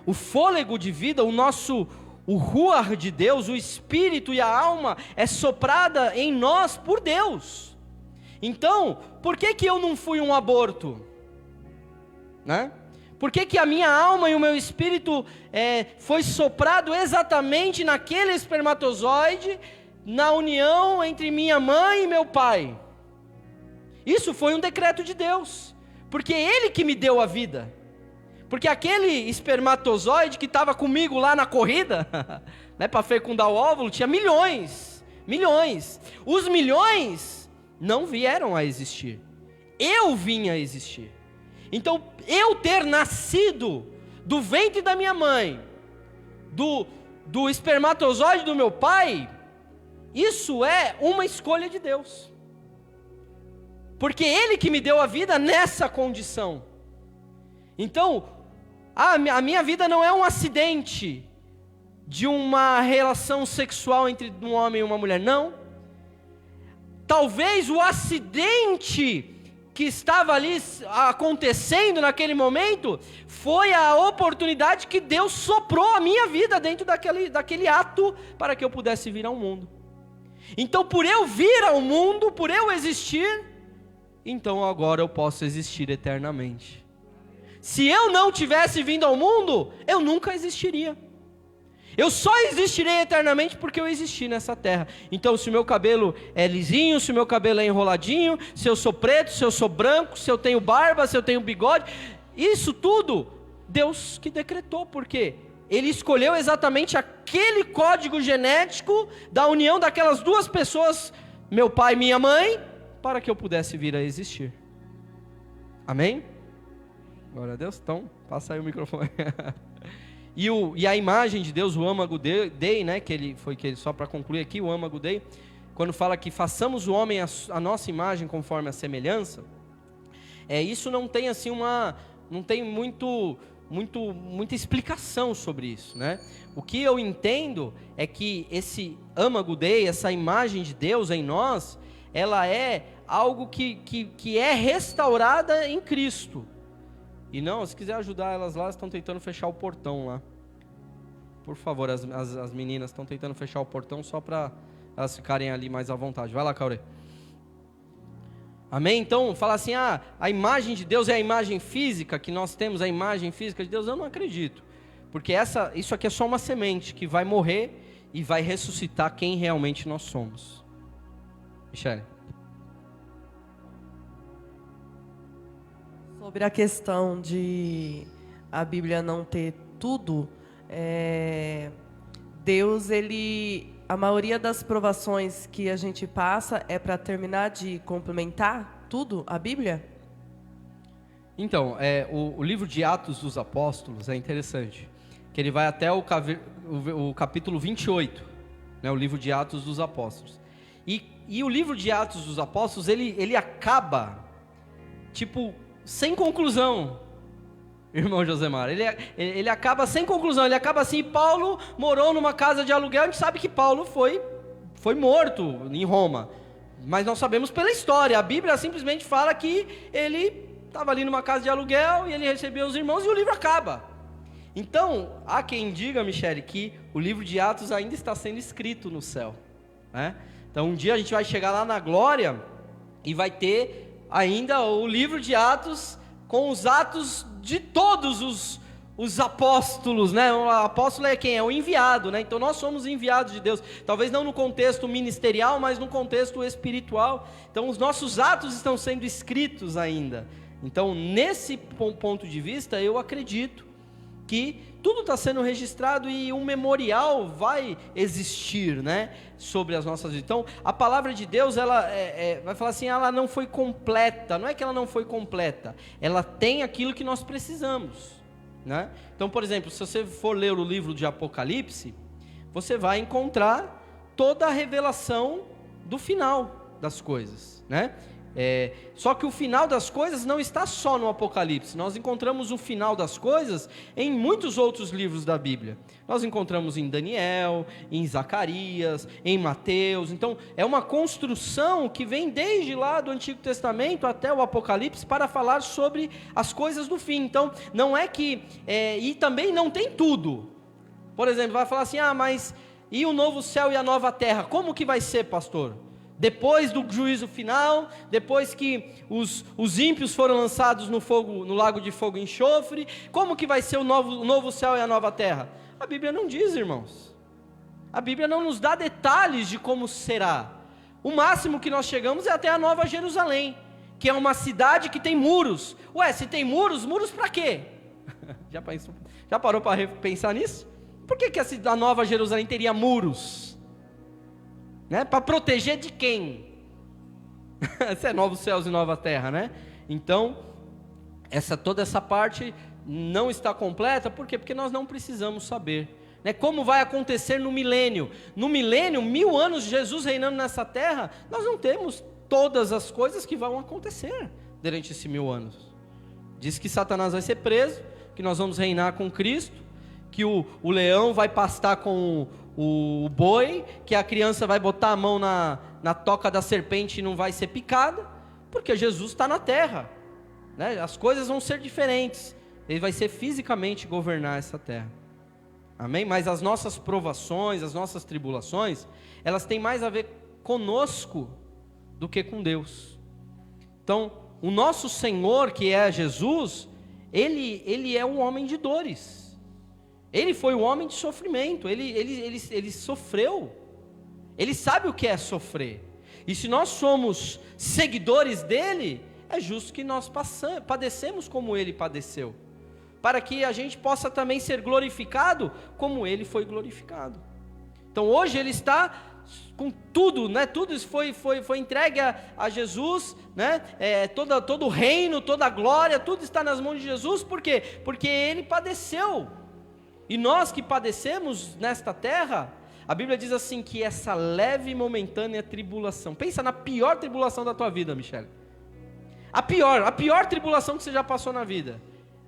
O fôlego de vida, o ruach de Deus, o espírito e a alma é soprada em nós por Deus. Então, por que eu não fui um aborto? Né? Por que a minha alma e o meu espírito foi soprado exatamente naquele espermatozoide, na união entre minha mãe e meu pai? Isso foi um decreto de Deus, porque Ele que me deu a vida. Porque aquele espermatozoide que estava comigo lá na corrida, né, para fecundar o óvulo, tinha milhões. Os milhões não vieram a existir. Eu vim a existir. Então, eu ter nascido do ventre da minha mãe, do espermatozoide do meu pai, isso é uma escolha de Deus. Porque Ele que me deu a vida nessa condição. Então, a minha vida não é um acidente de uma relação sexual entre um homem e uma mulher, não. Talvez o acidente que estava ali acontecendo naquele momento, foi a oportunidade que Deus soprou a minha vida dentro daquele ato, para que eu pudesse vir ao mundo. Então, por eu vir ao mundo, por eu existir, então agora eu posso existir eternamente. Se eu não tivesse vindo ao mundo, eu nunca existiria. Eu só existirei eternamente porque eu existi nessa terra. Então, se o meu cabelo é lisinho, se o meu cabelo é enroladinho, se eu sou preto, se eu sou branco, se eu tenho barba, se eu tenho bigode, isso tudo, Deus que decretou, porque Ele escolheu exatamente aquele código genético da união daquelas duas pessoas, meu pai e minha mãe, para que eu pudesse vir a existir. Amém? Glória a Deus. Então, passa aí o microfone. E a imagem de Deus, o âmago Dei, né, só para concluir aqui, o âmago Dei, quando fala que façamos o homem a nossa imagem conforme a semelhança, isso não tem assim não tem muita explicação sobre isso, né? O que eu entendo é que esse âmago Dei, essa imagem de Deus em nós, ela é algo que é restaurada em Cristo. E não, se quiser ajudar elas lá, estão tentando fechar o portão lá. Por favor, as meninas estão tentando fechar o portão só para elas ficarem ali mais à vontade. Vai lá, Caure. Amém? Então, fala assim, a imagem de Deus é a imagem física, que nós temos a imagem física de Deus. Eu não acredito. Porque isso aqui é só uma semente que vai morrer e vai ressuscitar quem realmente nós somos. Michele. Sobre a questão de a Bíblia não ter tudo, Deus, a maioria das provações que a gente passa é para terminar de complementar tudo, a Bíblia? Então, o livro de Atos dos Apóstolos é interessante, que ele vai até o capítulo 28, né, o livro de Atos dos Apóstolos. E o livro de Atos dos Apóstolos, ele acaba, tipo, sem conclusão, irmão Josemar. Ele acaba sem conclusão, ele acaba assim: Paulo morou numa casa de aluguel. A gente sabe que Paulo foi morto em Roma, mas nós sabemos pela história, a Bíblia simplesmente fala que ele estava ali numa casa de aluguel e ele recebeu os irmãos e o livro acaba. Então, há quem diga, Michele, que o livro de Atos ainda está sendo escrito no céu, né? Então um dia a gente vai chegar lá na glória e vai ter ainda o livro de Atos com os atos de todos os apóstolos, né? O apóstolo é quem? É o enviado, né? Então nós somos enviados de Deus, talvez não no contexto ministerial, mas no contexto espiritual. Então os nossos atos estão sendo escritos ainda. Então, nesse ponto de vista, eu acredito que tudo está sendo registrado e um memorial vai existir, né, sobre as nossas vidas. Então, a palavra de Deus, ela vai falar assim: ela não foi completa. Não é que ela não foi completa, ela tem aquilo que nós precisamos, né? Então, por exemplo, se você for ler o livro de Apocalipse, você vai encontrar toda a revelação do final das coisas, né? Só que o final das coisas não está só no Apocalipse. Nós encontramos o final das coisas em muitos outros livros da Bíblia. Nós encontramos em Daniel, em Zacarias, em Mateus. Então é uma construção que vem desde lá do Antigo Testamento até o Apocalipse para falar sobre as coisas do fim. Então não é que e também não tem tudo. Por exemplo, vai falar assim: mas e o novo céu e a nova terra? Como que vai ser, pastor? Depois do juízo final, depois que os ímpios foram lançados no lago de fogo e enxofre, como que vai ser o novo céu e a nova terra? A Bíblia não diz, irmãos. A Bíblia não nos dá detalhes de como será. O máximo que nós chegamos é até a Nova Jerusalém, que é uma cidade que tem muros. Se tem muros para quê? Já parou para pensar nisso? Por que a Nova Jerusalém teria muros? Né? Para proteger de quem? Isso é novos céus e nova terra, né? Então, toda essa parte não está completa. Por quê? Porque nós não precisamos saber, né? Como vai acontecer no milênio. No milênio, 1000 anos de Jesus reinando nessa terra, nós não temos todas as coisas que vão acontecer durante esses 1000 anos. Diz que Satanás vai ser preso, que nós vamos reinar com Cristo, que o leão vai pastar com o boi, que a criança vai botar a mão na toca da serpente e não vai ser picada, porque Jesus está na terra, né? As coisas vão ser diferentes, ele vai ser fisicamente governar essa terra, amém? Mas as nossas provações, as nossas tribulações, elas têm mais a ver conosco do que com Deus. Então, o nosso Senhor, que é Jesus, ele é um homem de dores. Ele foi um homem de sofrimento, ele sofreu, ele sabe o que é sofrer, e se nós somos seguidores dele, é justo que nós padecemos como ele padeceu, para que a gente possa também ser glorificado como ele foi glorificado. Então hoje ele está com tudo, né? Tudo isso foi entregue a Jesus, né? Todo o reino, toda a glória, tudo está nas mãos de Jesus. Por quê? Porque ele padeceu. E nós que padecemos nesta terra, a Bíblia diz assim, que essa leve e momentânea tribulação, pensa na pior tribulação da tua vida, Michele, a pior tribulação que você já passou na vida,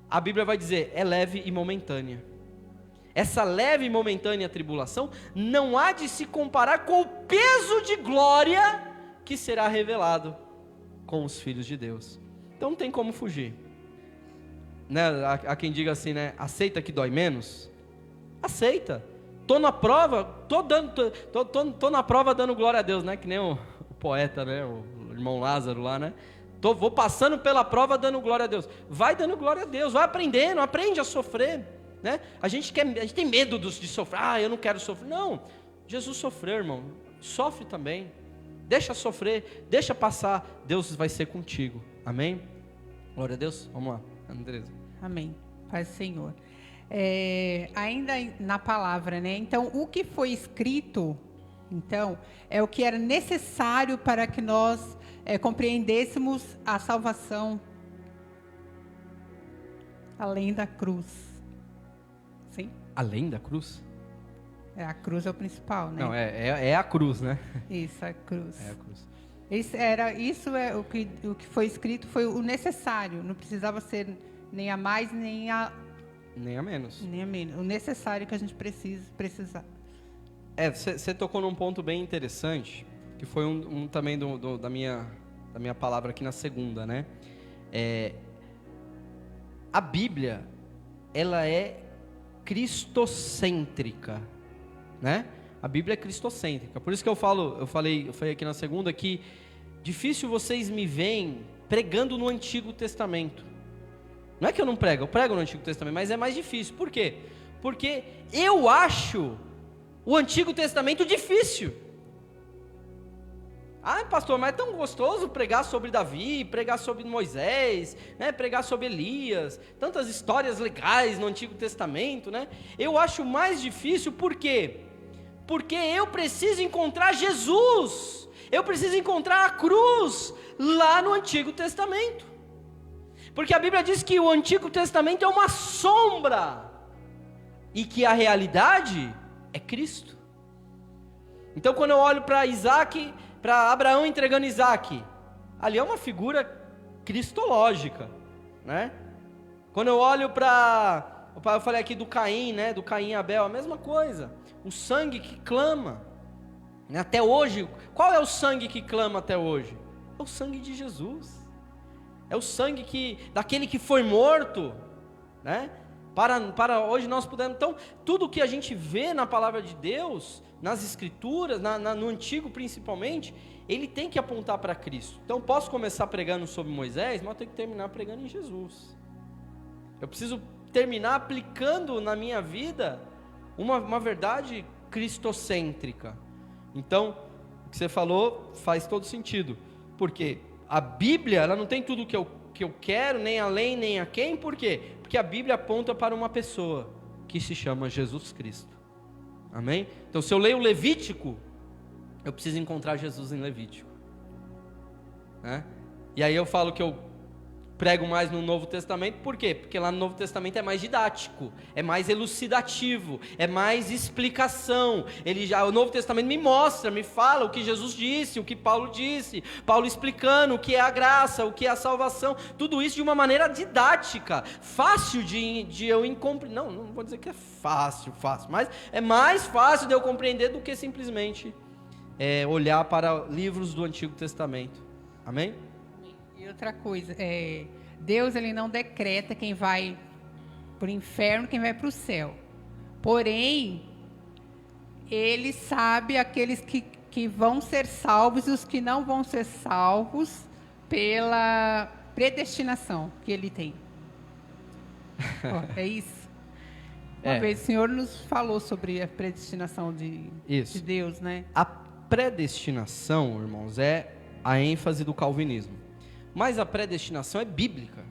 a Bíblia vai dizer, é leve e momentânea. Essa leve e momentânea tribulação não há de se comparar com o peso de glória que será revelado com os filhos de Deus. Então não tem como fugir, né? Há quem diga assim, né? Aceita que dói menos. Aceita. Tô na prova, tô na prova dando glória a Deus, né? Que nem o poeta, né? O irmão Lázaro lá, né? Vou passando pela prova dando glória a Deus. Vai dando glória a Deus, vai aprendendo, aprende a sofrer, né? A gente tem medo de sofrer. Eu não quero sofrer. Não, Jesus sofreu, irmão. Sofre também. Deixa sofrer, deixa passar. Deus vai ser contigo. Amém? Glória a Deus. Vamos lá, Andresa. Amém. Paz do Senhor. Ainda na palavra, né? Então, o que foi escrito, então, é o que era necessário para que nós compreendêssemos a salvação além da cruz. Sim? Além da cruz? A cruz é o principal, né? Não, é a cruz, né? Isso, a cruz. É a cruz. Isso é o que foi escrito, foi o necessário. Não precisava ser nem a mais, nem a menos. Nem a menos. O necessário que a gente precisa. Você tocou num ponto bem interessante, que foi um também da minha palavra aqui na segunda, né? A Bíblia, ela é cristocêntrica, né? A Bíblia é cristocêntrica. Por isso que eu falei aqui na segunda que difícil vocês me veem pregando no Antigo Testamento. Não é que eu não prego, eu prego no Antigo Testamento, mas é mais difícil. Por quê? Porque eu acho o Antigo Testamento difícil. Ah, pastor, mas é tão gostoso pregar sobre Davi, pregar sobre Moisés, né? Pregar sobre Elias, tantas histórias legais no Antigo Testamento, né? Eu acho mais difícil, por quê? Porque eu preciso encontrar Jesus, eu preciso encontrar a cruz lá no Antigo Testamento. Porque a Bíblia diz que o Antigo Testamento é uma sombra e que a realidade é Cristo. Então, quando eu olho para Isaac, para Abraão entregando Isaac, ali é uma figura cristológica, né? Quando eu olho eu falei aqui do Caim, né? Do Caim e Abel, a mesma coisa. O sangue que clama, né? Até hoje, qual é o sangue que clama até hoje? É o sangue de Jesus. É o sangue daquele que foi morto, né? Para hoje nós pudermos. Então, tudo que a gente vê na palavra de Deus, nas escrituras, no Antigo principalmente, ele tem que apontar para Cristo. Então, posso começar pregando sobre Moisés, mas eu tenho que terminar pregando em Jesus. Eu preciso terminar aplicando na minha vida uma verdade cristocêntrica. Então, o que você falou faz todo sentido. Por quê? A Bíblia, ela não tem tudo o que eu quero, nem além, nem a quem. Por quê? Porque a Bíblia aponta para uma pessoa que se chama Jesus Cristo. Amém? Então, se eu leio o Levítico, eu preciso encontrar Jesus em Levítico, né? E aí eu falo que eu prego mais no Novo Testamento. Por quê? Porque lá no Novo Testamento é mais didático, é mais elucidativo, é mais explicação. O Novo Testamento me mostra, me fala o que Jesus disse, o que Paulo disse, Paulo explicando o que é a graça, o que é a salvação, tudo isso de uma maneira didática, fácil de eu compreender. Não vou dizer que é fácil, mas é mais fácil de eu compreender do que simplesmente olhar para livros do Antigo Testamento. Amém? E outra coisa, Deus ele não decreta quem vai para o inferno, quem vai para o céu. Porém, Ele sabe aqueles que vão ser salvos e os que não vão ser salvos pela predestinação que Ele tem. É isso. Uma vez o Senhor nos falou sobre a predestinação de Deus, né? A predestinação, irmãos, é a ênfase do calvinismo. Mas a predestinação é bíblica.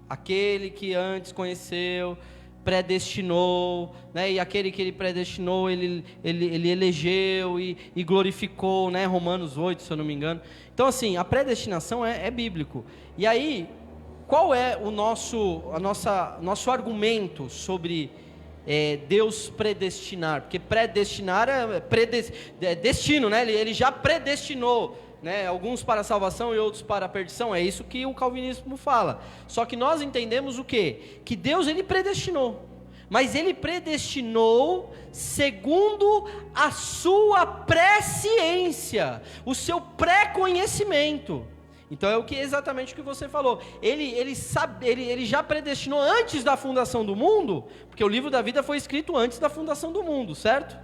Aquele que antes conheceu, predestinou, né? E aquele que ele predestinou, ele elegeu e glorificou, né? Romanos 8, se eu não me engano. Então, assim, a predestinação é bíblico. E aí, qual é o nosso argumento sobre Deus predestinar? Porque predestinar é destino, né? Ele já predestinou, né, alguns para a salvação e outros para a perdição. É isso que o calvinismo fala. Só que nós entendemos o quê? Que Deus ele predestinou, mas ele predestinou segundo a sua presciência, o seu pré-conhecimento. Então é exatamente o que você falou. Ele já predestinou antes da fundação do mundo, porque o livro da vida foi escrito antes da fundação do mundo, certo?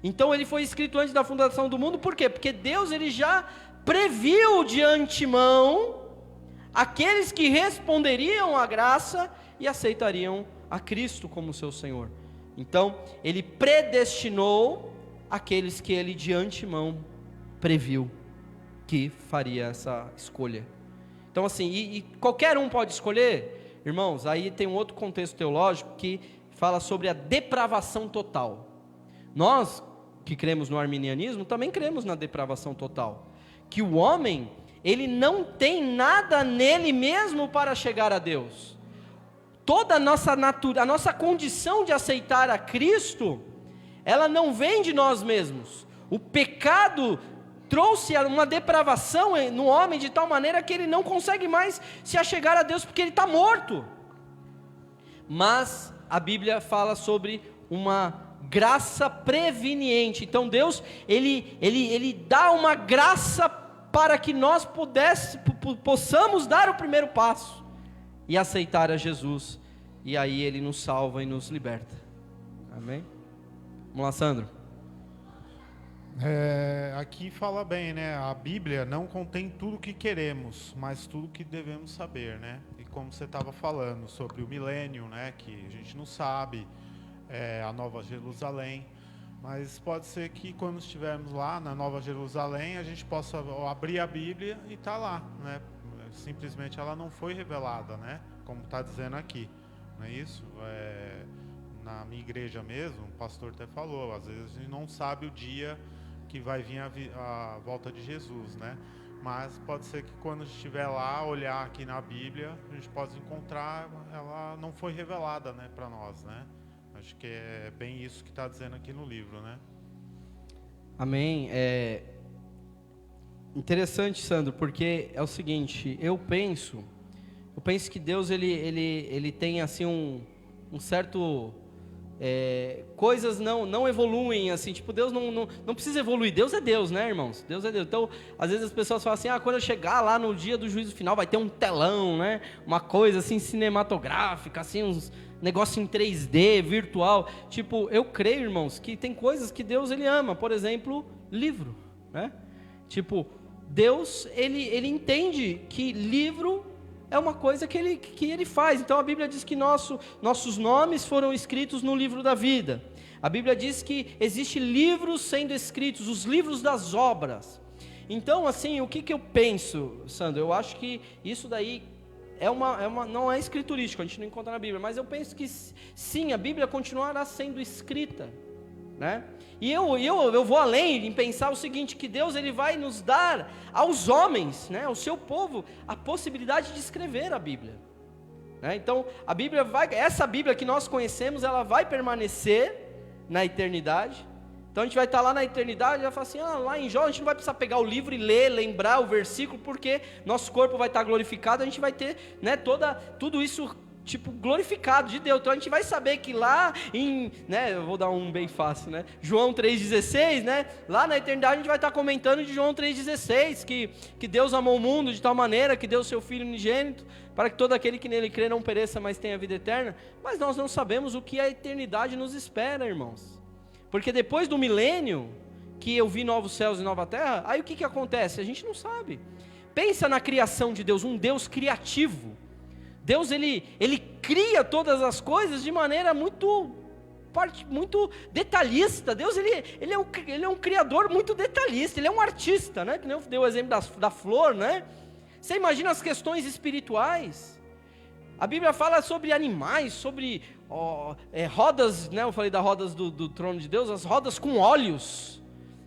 Então ele foi escrito antes da fundação do mundo. Por quê? Porque Deus ele já previu de antemão aqueles que responderiam à graça e aceitariam a Cristo como seu Senhor. Então ele predestinou aqueles que ele de antemão previu que faria essa escolha. Então assim, e qualquer um pode escolher? Irmãos, aí tem um outro contexto teológico que fala sobre a depravação total. Nós, que cremos no arminianismo, também cremos na depravação total. Que o homem, ele não tem nada nele mesmo para chegar a Deus. Toda a nossa condição de aceitar a Cristo, ela não vem de nós mesmos. O pecado trouxe uma depravação no homem de tal maneira que ele não consegue mais se achegar a Deus porque ele está morto. Mas a Bíblia fala sobre uma graça preveniente. Então Deus, Ele dá uma graça para que nós possamos dar o primeiro passo e aceitar a Jesus. E aí Ele nos salva e nos liberta. Amém? Vamos lá, Sandro. Aqui fala bem, né? A Bíblia não contém tudo o que queremos, mas tudo o que devemos saber, né? E como você estava falando sobre o milênio, né? Que a gente não sabe, a Nova Jerusalém, mas pode ser que quando estivermos lá na Nova Jerusalém, a gente possa abrir a Bíblia e tá lá, né? Simplesmente ela não foi revelada, né? Como está dizendo aqui, não é isso? Na minha igreja mesmo, o pastor até falou, às vezes a gente não sabe o dia que vai vir a volta de Jesus, né? Mas pode ser que quando estiver lá, olhar aqui na Bíblia, a gente possa encontrar, ela não foi revelada, né, para nós, né? Acho que é bem isso que está dizendo aqui no livro, né? Amém. Interessante, Sandro, porque é o seguinte, eu penso que Deus ele tem assim um certo coisas não evoluem assim, tipo, Deus não precisa evoluir, Deus é Deus, né, irmãos? Deus é Deus. Então, às vezes as pessoas falam assim, quando eu chegar lá no dia do juízo final, vai ter um telão, né? Uma coisa assim cinematográfica, assim, uns negócio em 3D, virtual. Tipo, eu creio, irmãos, que tem coisas que Deus ele ama, por exemplo, livro, né? Tipo, Deus ele entende que livro é uma coisa que ele faz. Então a Bíblia diz que nossos nomes foram escritos no livro da vida. A Bíblia diz que existem livros sendo escritos, os livros das obras. Então assim, o que eu penso, Sandro? Eu acho que isso daí não é escriturístico, a gente não encontra na Bíblia, mas eu penso que sim, a Bíblia continuará sendo escrita, né? E eu vou além em pensar o seguinte, que Deus ele vai nos dar aos homens, né, ao seu povo, a possibilidade de escrever a Bíblia, né? Então a Bíblia essa Bíblia que nós conhecemos, ela vai permanecer na eternidade. Então a gente vai estar lá na eternidade e vai falar assim, lá em Jó a gente não vai precisar pegar o livro e ler, lembrar o versículo, porque nosso corpo vai estar glorificado, a gente vai ter, né, tudo isso tipo glorificado de Deus. Então a gente vai saber que lá em, né, eu vou dar um bem fácil, né, João 3,16, né, lá na eternidade a gente vai estar comentando de João 3,16, que Deus amou o mundo de tal maneira que deu o seu Filho unigênito, para que todo aquele que nele crê não pereça, mas tenha vida eterna. Mas nós não sabemos o que a eternidade nos espera, irmãos. Porque depois do milênio, que eu vi novos céus e nova terra, aí o que acontece? A gente não sabe. Pensa na criação de Deus, um Deus criativo. Deus, ele cria todas as coisas de maneira muito detalhista. Deus, ele é um criador muito detalhista, ele é um artista, né? Que nem eu dei o exemplo da flor, né? Você imagina as questões espirituais. A Bíblia fala sobre animais, sobre rodas, né? Eu falei das rodas do trono de Deus, as rodas com olhos.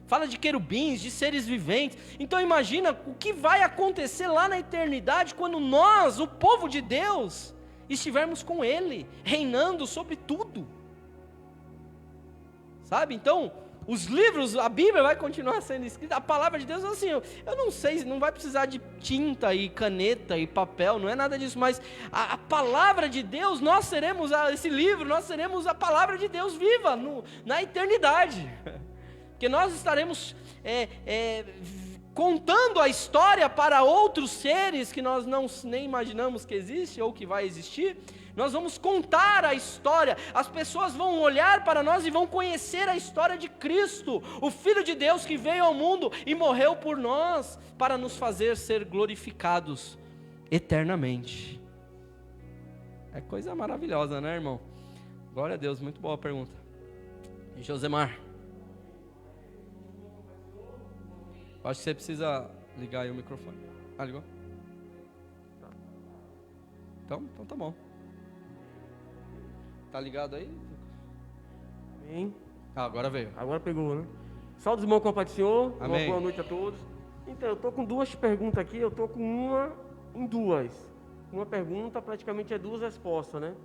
Fala de querubins, de seres viventes. Então imagina o que vai acontecer lá na eternidade, quando nós, o povo de Deus, estivermos com Ele, reinando sobre tudo. Sabe? Então, os livros, a Bíblia vai continuar sendo escrita, a palavra de Deus, assim, eu não sei, não vai precisar de tinta e caneta e papel, não é nada disso, mas a palavra de Deus, nós seremos esse livro, nós seremos a palavra de Deus viva na eternidade, porque nós estaremos contando a história para outros seres que nós nem imaginamos que existe ou que vai existir. Nós vamos contar a história, as pessoas vão olhar para nós e vão conhecer a história de Cristo, o Filho de Deus que veio ao mundo e morreu por nós, para nos fazer ser glorificados eternamente. É coisa maravilhosa, né, irmão? Glória a Deus, muito boa a pergunta. E Josemar? Acho que você precisa ligar aí o microfone. Ligou? Então tá bom. Tá ligado aí? Amém. Agora veio. Agora pegou, né? Salve, irmão, com a paz do Senhor. Amém. Uma boa noite a todos. Então, eu tô com duas perguntas aqui. Eu tô com uma em duas. Uma pergunta praticamente é duas respostas, né?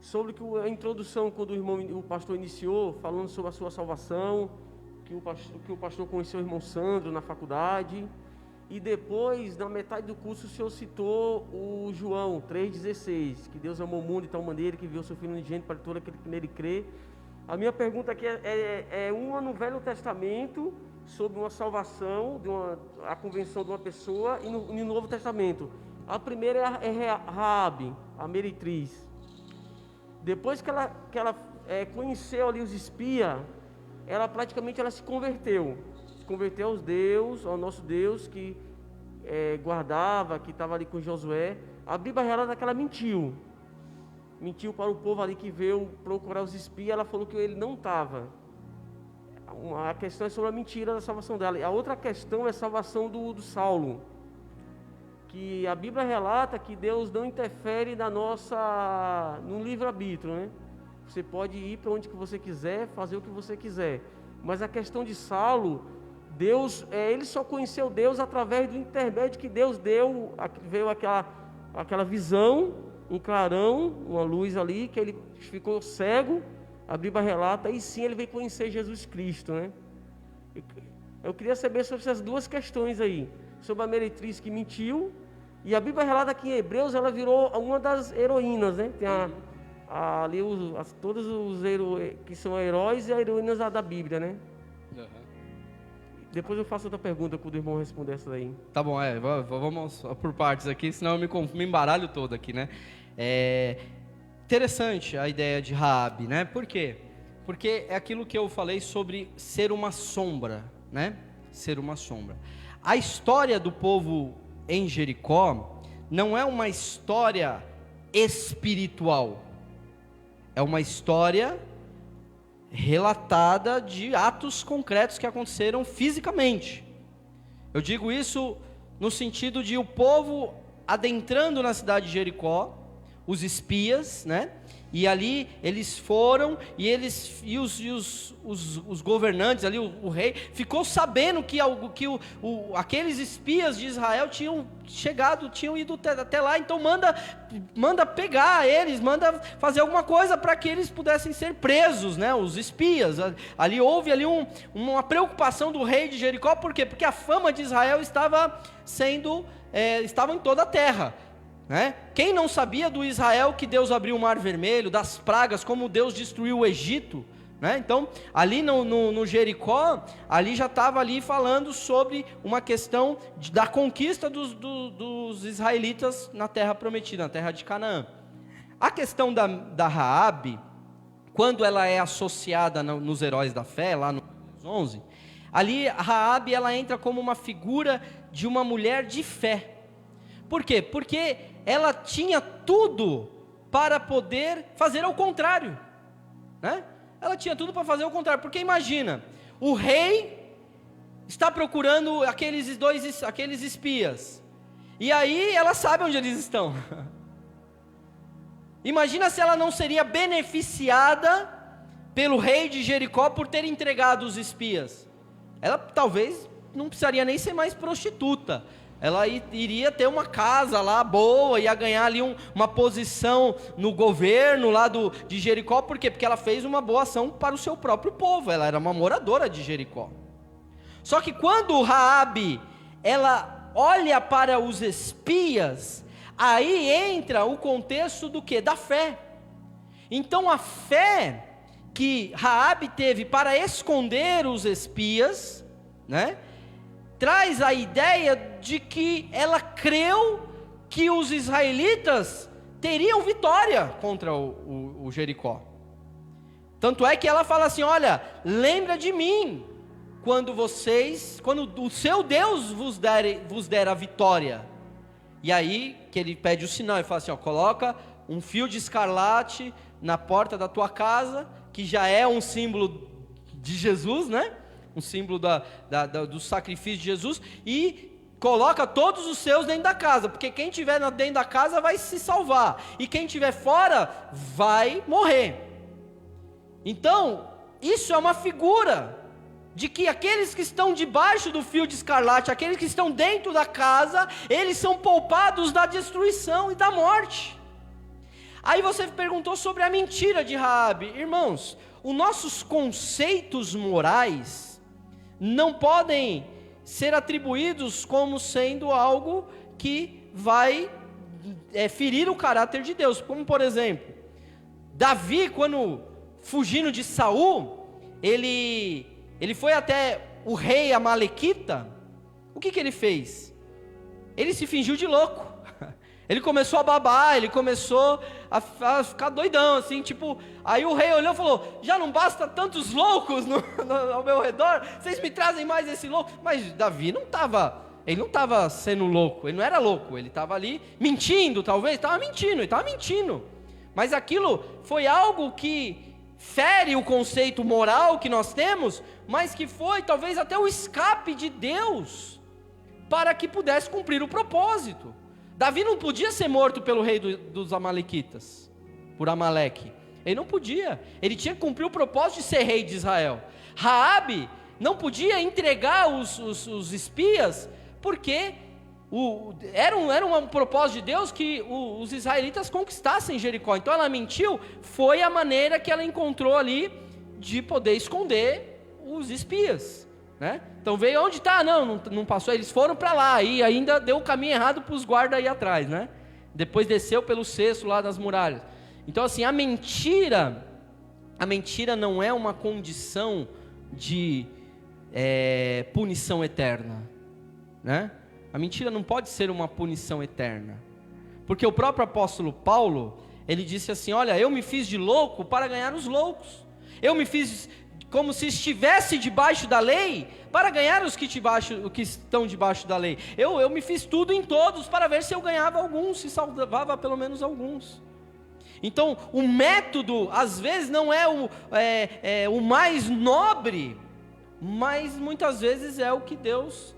Sobre a introdução, quando o pastor iniciou, falando sobre a sua salvação, que o pastor conheceu o irmão Sandro na faculdade. E depois, na metade do curso, o senhor citou o João 3,16, que Deus amou o mundo de tal maneira que enviou seu Filho unigênito para todo aquele que nele crê. A minha pergunta aqui é uma no Velho Testamento, sobre uma salvação, a convenção de uma pessoa, e no Novo Testamento. A primeira é Raabe, a meretriz. Depois que ela conheceu ali os espias, ela praticamente se converteu. Se converteu ao nosso Deus que guardava, que estava ali com Josué. A Bíblia relata que ela mentiu. Mentiu para o povo ali que veio procurar os espias. Ela falou que ele não estava. A questão é sobre a mentira da salvação dela. A outra questão é a salvação do Saulo. Que a Bíblia relata que Deus não interfere no livre-arbítrio, né? Você pode ir para onde que você quiser, fazer o que você quiser. Mas a questão de Saulo, Deus, ele só conheceu Deus através do intermédio que Deus deu. Veio aquela visão, um clarão, uma luz ali, que ele ficou cego. A Bíblia relata, e sim ele veio conhecer Jesus Cristo, né? Eu queria saber sobre essas duas questões aí. Sobre a meretriz que mentiu. E a Bíblia relata que em Hebreus ela virou uma das heroínas, né? Tem ali todos os que são heróis e as heroínas da Bíblia, né? Uhum. Depois eu faço outra pergunta quando o irmão responder essa daí. Tá bom, vamos por partes aqui, senão eu me embaralho todo aqui, né? Interessante a ideia de Raabe, né? Por quê? Porque é aquilo que eu falei sobre ser uma sombra, né? Ser uma sombra. A história do povo em Jericó não é uma história espiritual. É uma história relatada de atos concretos que aconteceram fisicamente. Eu digo isso no sentido de o povo adentrando na cidade de Jericó, os espias, né? E ali eles foram e os governantes ali, o rei ficou sabendo que aqueles espias de Israel tinham chegado, tinham ido até lá, então manda pegar eles, manda fazer alguma coisa para que eles pudessem ser presos, né? Os espias. Ali houve uma preocupação do rei de Jericó, por quê? Porque a fama de Israel estava em toda a terra. Né? Quem não sabia do Israel que Deus abriu o Mar Vermelho, das pragas, como Deus destruiu o Egito, né? Então ali no Jericó, ali já estava ali falando sobre uma questão da conquista dos israelitas na terra prometida, na terra de Canaã. A questão da Raabe, quando ela é associada nos heróis da fé, lá no 11, ali Raabe ela entra como uma figura de uma mulher de fé. Por quê? Porque ela tinha tudo para poder fazer ao contrário, né? Ela tinha tudo para fazer ao contrário, porque imagina, o rei está procurando aqueles espias, e aí ela sabe onde eles estão. Imagina se ela não seria beneficiada pelo rei de Jericó por ter entregado os espias. Ela talvez não precisaria nem ser mais prostituta. Ela iria ter uma casa lá boa, ia ganhar ali uma posição no governo lá de Jericó. Por quê? Porque ela fez uma boa ação para o seu próprio povo. Ela era uma moradora de Jericó. Só que quando Raabe, ela olha para os espias, aí entra o contexto do quê? Da fé. Então a fé que Raabe teve para esconder os espias, né? Traz a ideia de que ela creu que os israelitas teriam vitória contra o Jericó. Tanto é que ela fala assim: olha, lembra de mim quando o seu Deus vos der a vitória. E aí que ele pede o sinal, ele fala assim: ó, coloca um fio de escarlate na porta da tua casa, que já é um símbolo de Jesus, né? Um símbolo do sacrifício de Jesus, e coloca todos os seus dentro da casa, porque quem estiver dentro da casa vai se salvar, e quem estiver fora vai morrer. Então, isso é uma figura de que aqueles que estão debaixo do fio de escarlate, aqueles que estão dentro da casa, eles são poupados da destruição e da morte. Aí você perguntou sobre a mentira de Raabe. Irmãos, os nossos conceitos morais não podem ser atribuídos como sendo algo que vai ferir o caráter de Deus. Como por exemplo, Davi, quando fugindo de Saul, ele foi até o rei Amalequita. O que ele fez? Ele se fingiu de louco. Ele começou a babar, ele começou a ficar doidão, assim, tipo... Aí o rei olhou e falou, já não basta tantos loucos ao meu redor? Vocês me trazem mais esse louco? Mas Davi não estava sendo louco, ele não era louco, ele estava ali mentindo, talvez, ele estava mentindo. Mas aquilo foi algo que fere o conceito moral que nós temos, mas que foi talvez até o escape de Deus, para que pudesse cumprir o propósito. Davi não podia ser morto pelo rei dos Amalequitas, por Amaleque. Ele não podia. Ele tinha que cumprir o propósito de ser rei de Israel. Raabe não podia entregar os espias, porque era um propósito de Deus que os israelitas conquistassem Jericó. Então ela mentiu, foi a maneira que ela encontrou ali de poder esconder os espias, né? Então veio onde está, não passou, eles foram para lá, e ainda deu o caminho errado para os guardas aí atrás, né? Depois desceu pelo cesto lá das muralhas. Então assim, a mentira não é uma condição de punição eterna, né? A mentira não pode ser uma punição eterna, porque o próprio apóstolo Paulo, ele disse assim, olha, eu me fiz de louco para ganhar os loucos, eu me fiz como se estivesse debaixo da lei, para ganhar os que estão debaixo da lei. Eu me fiz tudo em todos, para ver se eu ganhava alguns, se salvava pelo menos alguns. Então, o método, às vezes, não é o mais nobre, mas muitas vezes é o que Deus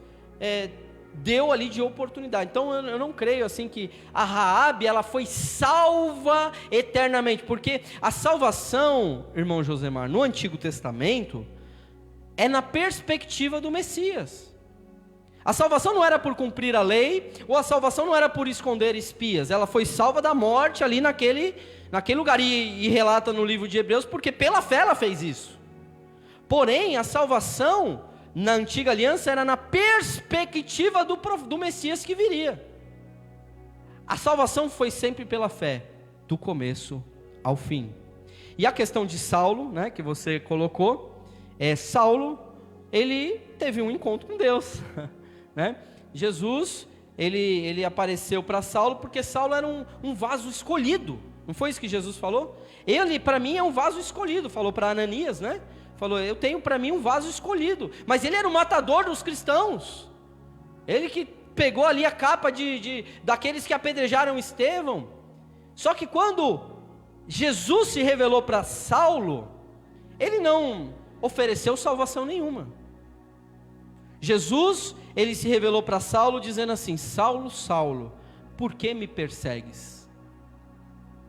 deu ali de oportunidade. Então eu não creio assim que a Raabe ela foi salva eternamente, porque a salvação, irmão Josemar, no Antigo Testamento é na perspectiva do Messias. A salvação não era por cumprir a lei, ou a salvação não era por esconder espias. Ela foi salva da morte ali naquele lugar, e relata no livro de Hebreus, porque pela fé ela fez isso. Porém, a salvação na antiga aliança era na perspectiva do Messias que viria. A salvação foi sempre pela fé, do começo ao fim. E a questão de Saulo, né, que você colocou, Saulo, ele teve um encontro com Deus, né? Jesus, ele apareceu para Saulo, porque Saulo era um vaso escolhido, não foi isso que Jesus falou? Ele, para mim, é um vaso escolhido, falou para Ananias, né? Falou, eu tenho para mim um vaso escolhido. Mas ele era o matador dos cristãos. Ele que pegou ali a capa daqueles que apedrejaram Estevão. Só que quando Jesus se revelou para Saulo, ele não ofereceu salvação nenhuma. Jesus, ele se revelou para Saulo dizendo assim, Saulo, Saulo, por que me persegues?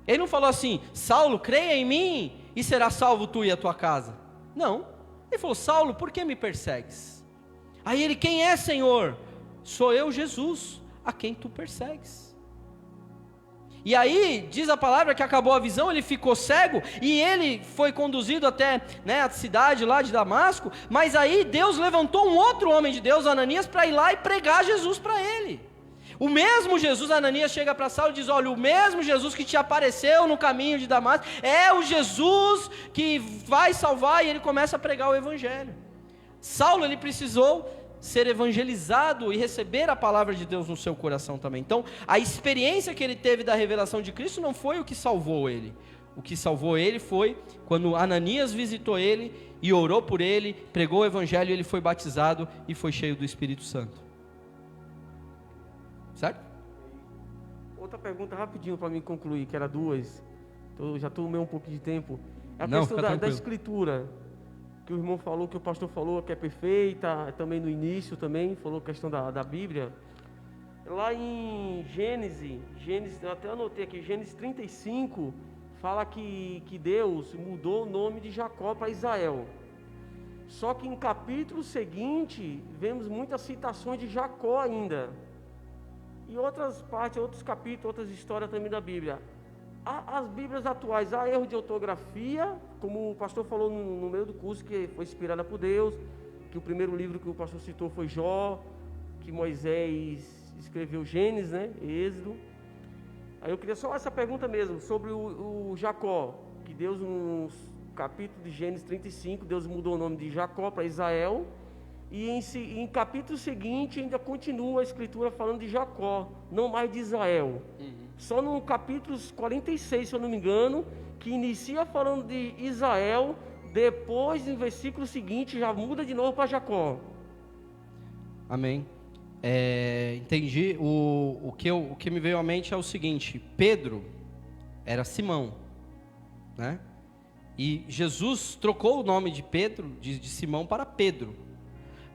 Ele não falou assim, Saulo, creia em mim e será salvo tu e a tua casa. Não, ele falou, Saulo, por que me persegues? Aí ele, quem é, Senhor? Sou eu, Jesus, a quem tu persegues. E aí, diz a palavra que acabou a visão, ele ficou cego, e ele foi conduzido até a cidade lá de Damasco, mas aí Deus levantou um outro homem de Deus, Ananias, para ir lá e pregar Jesus para ele. O mesmo Jesus, Ananias chega para Saulo e diz, olha, o mesmo Jesus que te apareceu no caminho de Damasco, é o Jesus que vai salvar, e ele começa a pregar o evangelho. Saulo, ele precisou ser evangelizado e receber a palavra de Deus no seu coração também. Então, a experiência que ele teve da revelação de Cristo não foi o que salvou ele. O que salvou ele foi quando Ananias visitou ele e orou por ele, pregou o evangelho, ele foi batizado e foi cheio do Espírito Santo. Certo? Outra pergunta rapidinho para mim concluir, que era duas. Já tomei um pouco de tempo. A Não, questão da escritura. que o irmão falou, que o pastor falou, que é perfeita, também no início também, falou a questão da Bíblia. Lá em Gênesis, eu até anotei aqui, Gênesis 35, fala que Deus mudou o nome de Jacó para Israel. Só que em capítulo seguinte, vemos muitas citações de Jacó ainda. E outras partes, outros capítulos, outras histórias também da Bíblia. As Bíblias atuais, há erro de ortografia, como o pastor falou no meio do curso, que foi inspirada por Deus, que o primeiro livro que o pastor citou foi Jó, que Moisés escreveu Gênesis, né? Êxodo. Aí eu queria só essa pergunta mesmo, sobre o Jacó, que Deus, no capítulo de Gênesis 35, Deus mudou o nome de Jacó para Israel, e em capítulo seguinte ainda continua a escritura falando de Jacó, não mais de Israel. Só no capítulo 46, se eu não me engano, que inicia falando de Israel, depois no versículo seguinte já muda de novo para Jacó. Amém. Entendi. O que me veio à mente é o seguinte: Pedro era Simão, né? E Jesus trocou o nome de Pedro, de Simão, para Pedro.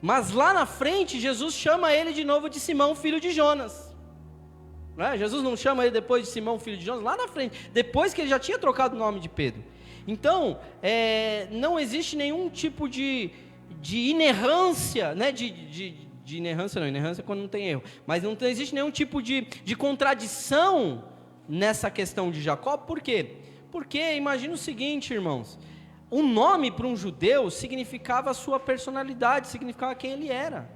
Mas lá na frente, Jesus chama ele de novo de Simão, filho de Jonas. Não é? Jesus não chama ele depois de Simão, filho de Jonas, lá na frente, depois que ele já tinha trocado o nome de Pedro. Então, não existe nenhum tipo de inerrância, né? De inerrância não, inerrância é quando não tem erro, mas não existe nenhum tipo de contradição nessa questão de Jacó. Por quê? Porque imagina o seguinte, irmãos, o nome para um judeu significava a sua personalidade, significava quem ele era.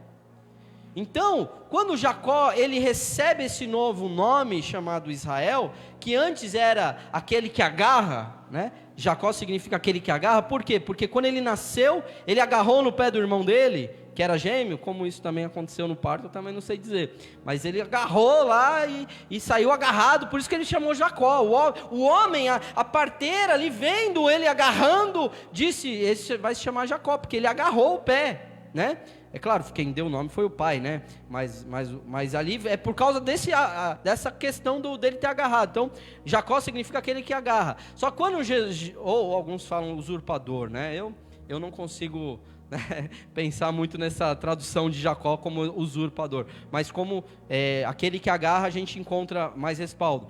Então, quando Jacó ele recebe esse novo nome chamado Israel, que antes era aquele que agarra, né? Jacó significa aquele que agarra. Por quê? Porque quando ele nasceu, ele agarrou no pé do irmão dele, que era gêmeo. Como isso também aconteceu no parto, eu também não sei dizer, mas ele agarrou lá e saiu agarrado, por isso que ele chamou Jacó. O homem, a parteira ali vendo ele agarrando, disse: esse vai se chamar Jacó, porque ele agarrou o pé, né? É claro, quem deu o nome foi o pai, né? Mas ali é por causa dessa questão dele ter agarrado. Então, Jacó significa aquele que agarra. Só quando ou alguns falam usurpador, né? Eu não consigo, né, pensar muito nessa tradução de Jacó como usurpador. Mas como aquele que agarra, a gente encontra mais respaldo.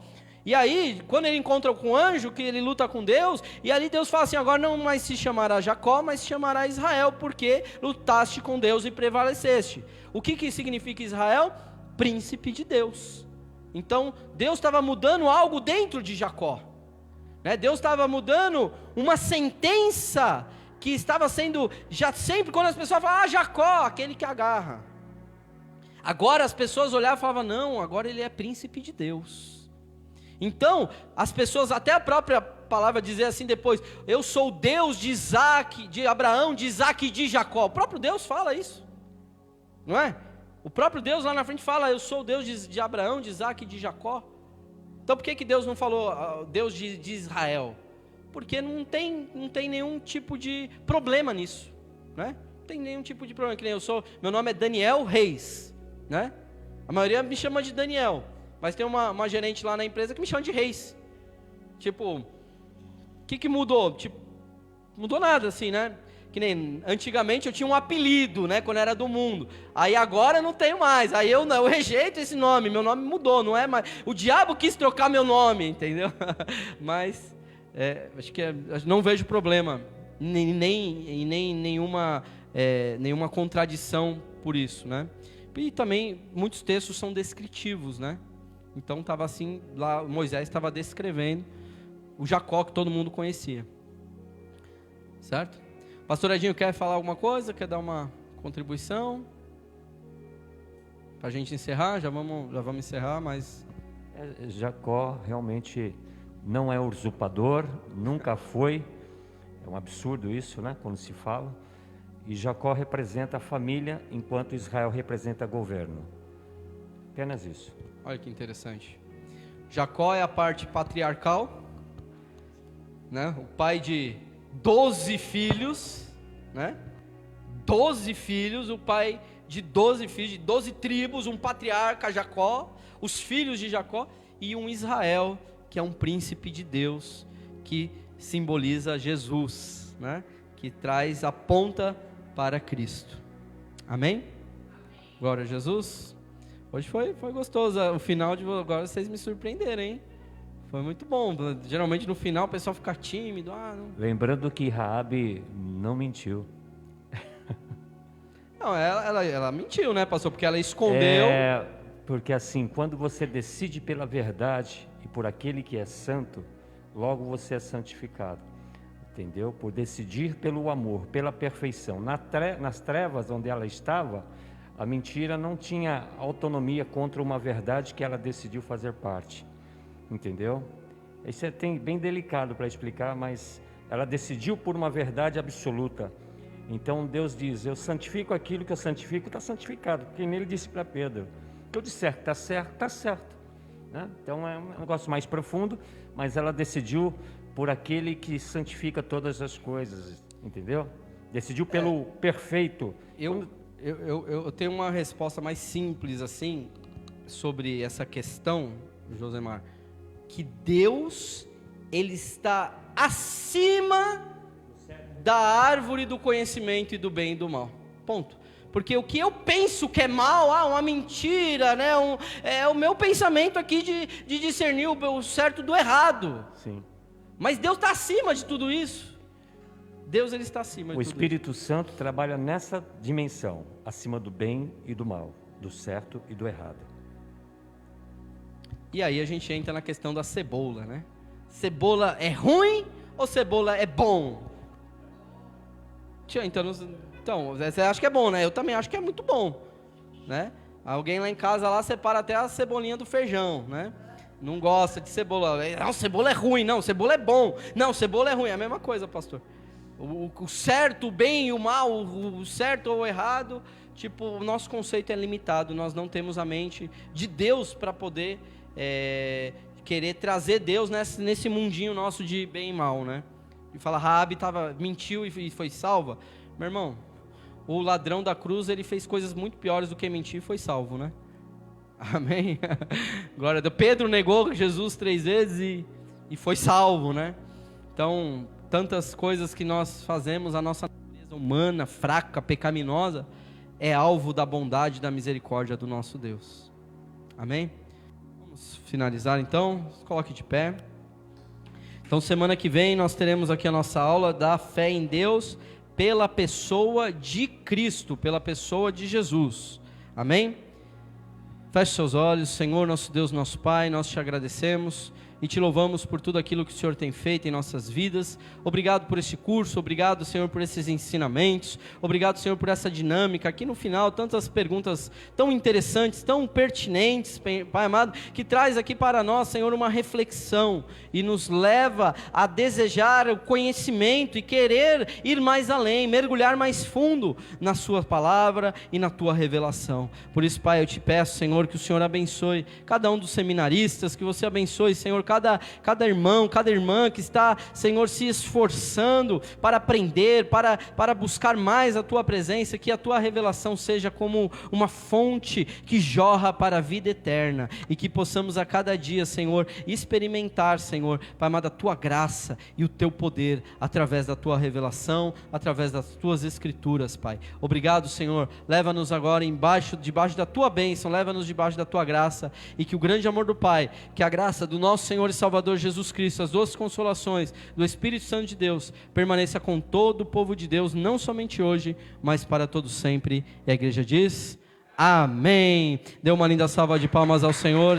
E aí, quando ele encontra com o anjo, que ele luta com Deus, e ali Deus fala assim: agora não mais se chamará Jacó, mas se chamará Israel, porque lutaste com Deus e prevaleceste. O que significa Israel? Príncipe de Deus. Então, Deus estava mudando algo dentro de Jacó, né? Deus estava mudando uma sentença que estava sendo, já sempre quando as pessoas falam: Jacó, aquele que agarra. Agora as pessoas olhavam e falavam: não, agora ele é príncipe de Deus. Então, as pessoas, até a própria palavra dizer assim depois: eu sou o Deus de Isaac, de Abraão, de Isaac e de Jacó. O próprio Deus fala isso, não é? O próprio Deus lá na frente fala: eu sou o Deus de Abraão, de Isaac e de Jacó. Então por que Deus não falou Deus de Israel? Porque não tem nenhum tipo de problema nisso, né? Não tem nenhum tipo de problema. Que nem meu nome é Daniel Reis, né? A maioria me chama de Daniel, mas tem uma gerente lá na empresa que me chama de Reis. Tipo, o que mudou? Tipo, mudou nada assim, né? Que nem antigamente eu tinha um apelido, né? Quando era do mundo. Aí agora eu não tenho mais. Aí eu rejeito esse nome. Meu nome mudou, não é mais. O diabo quis trocar meu nome, entendeu? Mas acho que não vejo problema, nem nenhuma contradição por isso, né? E também muitos textos são descritivos, né? Então estava assim, lá Moisés estava descrevendo o Jacó que todo mundo conhecia. Certo? Pastor Edinho, quer falar alguma coisa? Quer dar uma contribuição? Para a gente encerrar, já vamos encerrar, mas... Jacó realmente não é usurpador, nunca foi. É um absurdo isso, né? Quando se fala. E Jacó representa a família, enquanto Israel representa governo. Apenas isso. Olha que interessante. Jacó é a parte patriarcal, né? O pai de 12 filhos, né? 12 filhos, o pai de 12 filhos, de 12 tribos, um patriarca, Jacó, os filhos de Jacó, e um Israel, que é um príncipe de Deus, que simboliza Jesus, né? que traz, aponta para Cristo. Amém? Glória a Jesus. Hoje foi gostoso, o final de agora vocês me surpreenderam, hein? Foi muito bom. Geralmente no final o pessoal fica tímido. Não. Lembrando que Raabe não mentiu. Não, ela mentiu, né, pastor? Porque ela escondeu. Porque assim, quando você decide pela verdade e por aquele que é santo, logo você é santificado. Entendeu? Por decidir pelo amor, pela perfeição. Nas trevas onde ela estava, a mentira não tinha autonomia contra uma verdade que ela decidiu fazer parte. Entendeu? Isso é bem delicado para explicar, mas ela decidiu por uma verdade absoluta. Então Deus diz, eu santifico aquilo que eu santifico, está santificado. Porque nele disse para Pedro, o que eu disser que está certo, está certo. Né? Então é um negócio mais profundo, mas ela decidiu por aquele que santifica todas as coisas, entendeu? Decidiu pelo perfeito. Eu tenho uma resposta mais simples assim, sobre essa questão, Josemar, que Deus, Ele está acima da árvore do conhecimento e do bem e do mal, ponto. Porque o que eu penso que é mal, uma mentira, né? É o meu pensamento aqui de discernir o certo do errado. Sim. Mas Deus está acima de tudo isso. Deus, Ele está acima de tudo isso. O Espírito Santo trabalha nessa dimensão, acima do bem e do mal, do certo e do errado. E aí a gente entra na questão da cebola, né? Cebola é ruim ou cebola é bom? Então, você acha que é bom, né? Eu também acho que é muito bom, né? Alguém lá em casa lá separa até a cebolinha do feijão, né? Não gosta de cebola. Não, cebola é ruim. Não, cebola é bom. Não, cebola é ruim. É a mesma coisa, pastor. O certo, o bem e o mal, o certo ou o errado, tipo, o nosso conceito é limitado. Nós não temos a mente de Deus para poder querer trazer Deus nesse mundinho nosso de bem e mal, né? E fala, Raabe mentiu e foi salva. Meu irmão, o ladrão da cruz, ele fez coisas muito piores do que mentir e foi salvo, né? Amém? Glória a Deus. Pedro negou Jesus 3 vezes e foi salvo, né? Então, tantas coisas que nós fazemos, a nossa natureza humana, fraca, pecaminosa, é alvo da bondade e da misericórdia do nosso Deus. Amém? Vamos finalizar então. Coloque de pé. Então, semana que vem nós teremos aqui a nossa aula da fé em Deus pela pessoa de Cristo, pela pessoa de Jesus. Amém? Feche seus olhos. Senhor, nosso Deus, nosso Pai, nós te agradecemos e te louvamos por tudo aquilo que o Senhor tem feito em nossas vidas. Obrigado por esse curso, obrigado, Senhor, por esses ensinamentos, obrigado, Senhor, por essa dinâmica. Aqui no final, tantas perguntas tão interessantes, tão pertinentes, Pai amado, que traz aqui para nós, Senhor, uma reflexão e nos leva a desejar o conhecimento e querer ir mais além, mergulhar mais fundo na sua palavra e na tua revelação. Por isso, Pai, eu te peço, Senhor, que o Senhor abençoe cada um dos seminaristas, que você abençoe, Senhor, cada irmão, cada irmã que está, Senhor, se esforçando para aprender, para buscar mais a Tua presença, que a Tua revelação seja como uma fonte que jorra para a vida eterna, e que possamos a cada dia, Senhor, experimentar, Senhor, Pai amado, a Tua graça e o Teu poder, através da Tua revelação, através das Tuas escrituras, Pai. Obrigado, Senhor, leva-nos agora debaixo da Tua bênção, leva-nos debaixo da Tua graça, e que o grande amor do Pai, que a graça do nosso Senhor e Salvador Jesus Cristo, as doces consolações do Espírito Santo de Deus, permaneça com todo o povo de Deus, não somente hoje, mas para todo sempre. E a igreja diz, amém. Dê uma linda salva de palmas ao Senhor.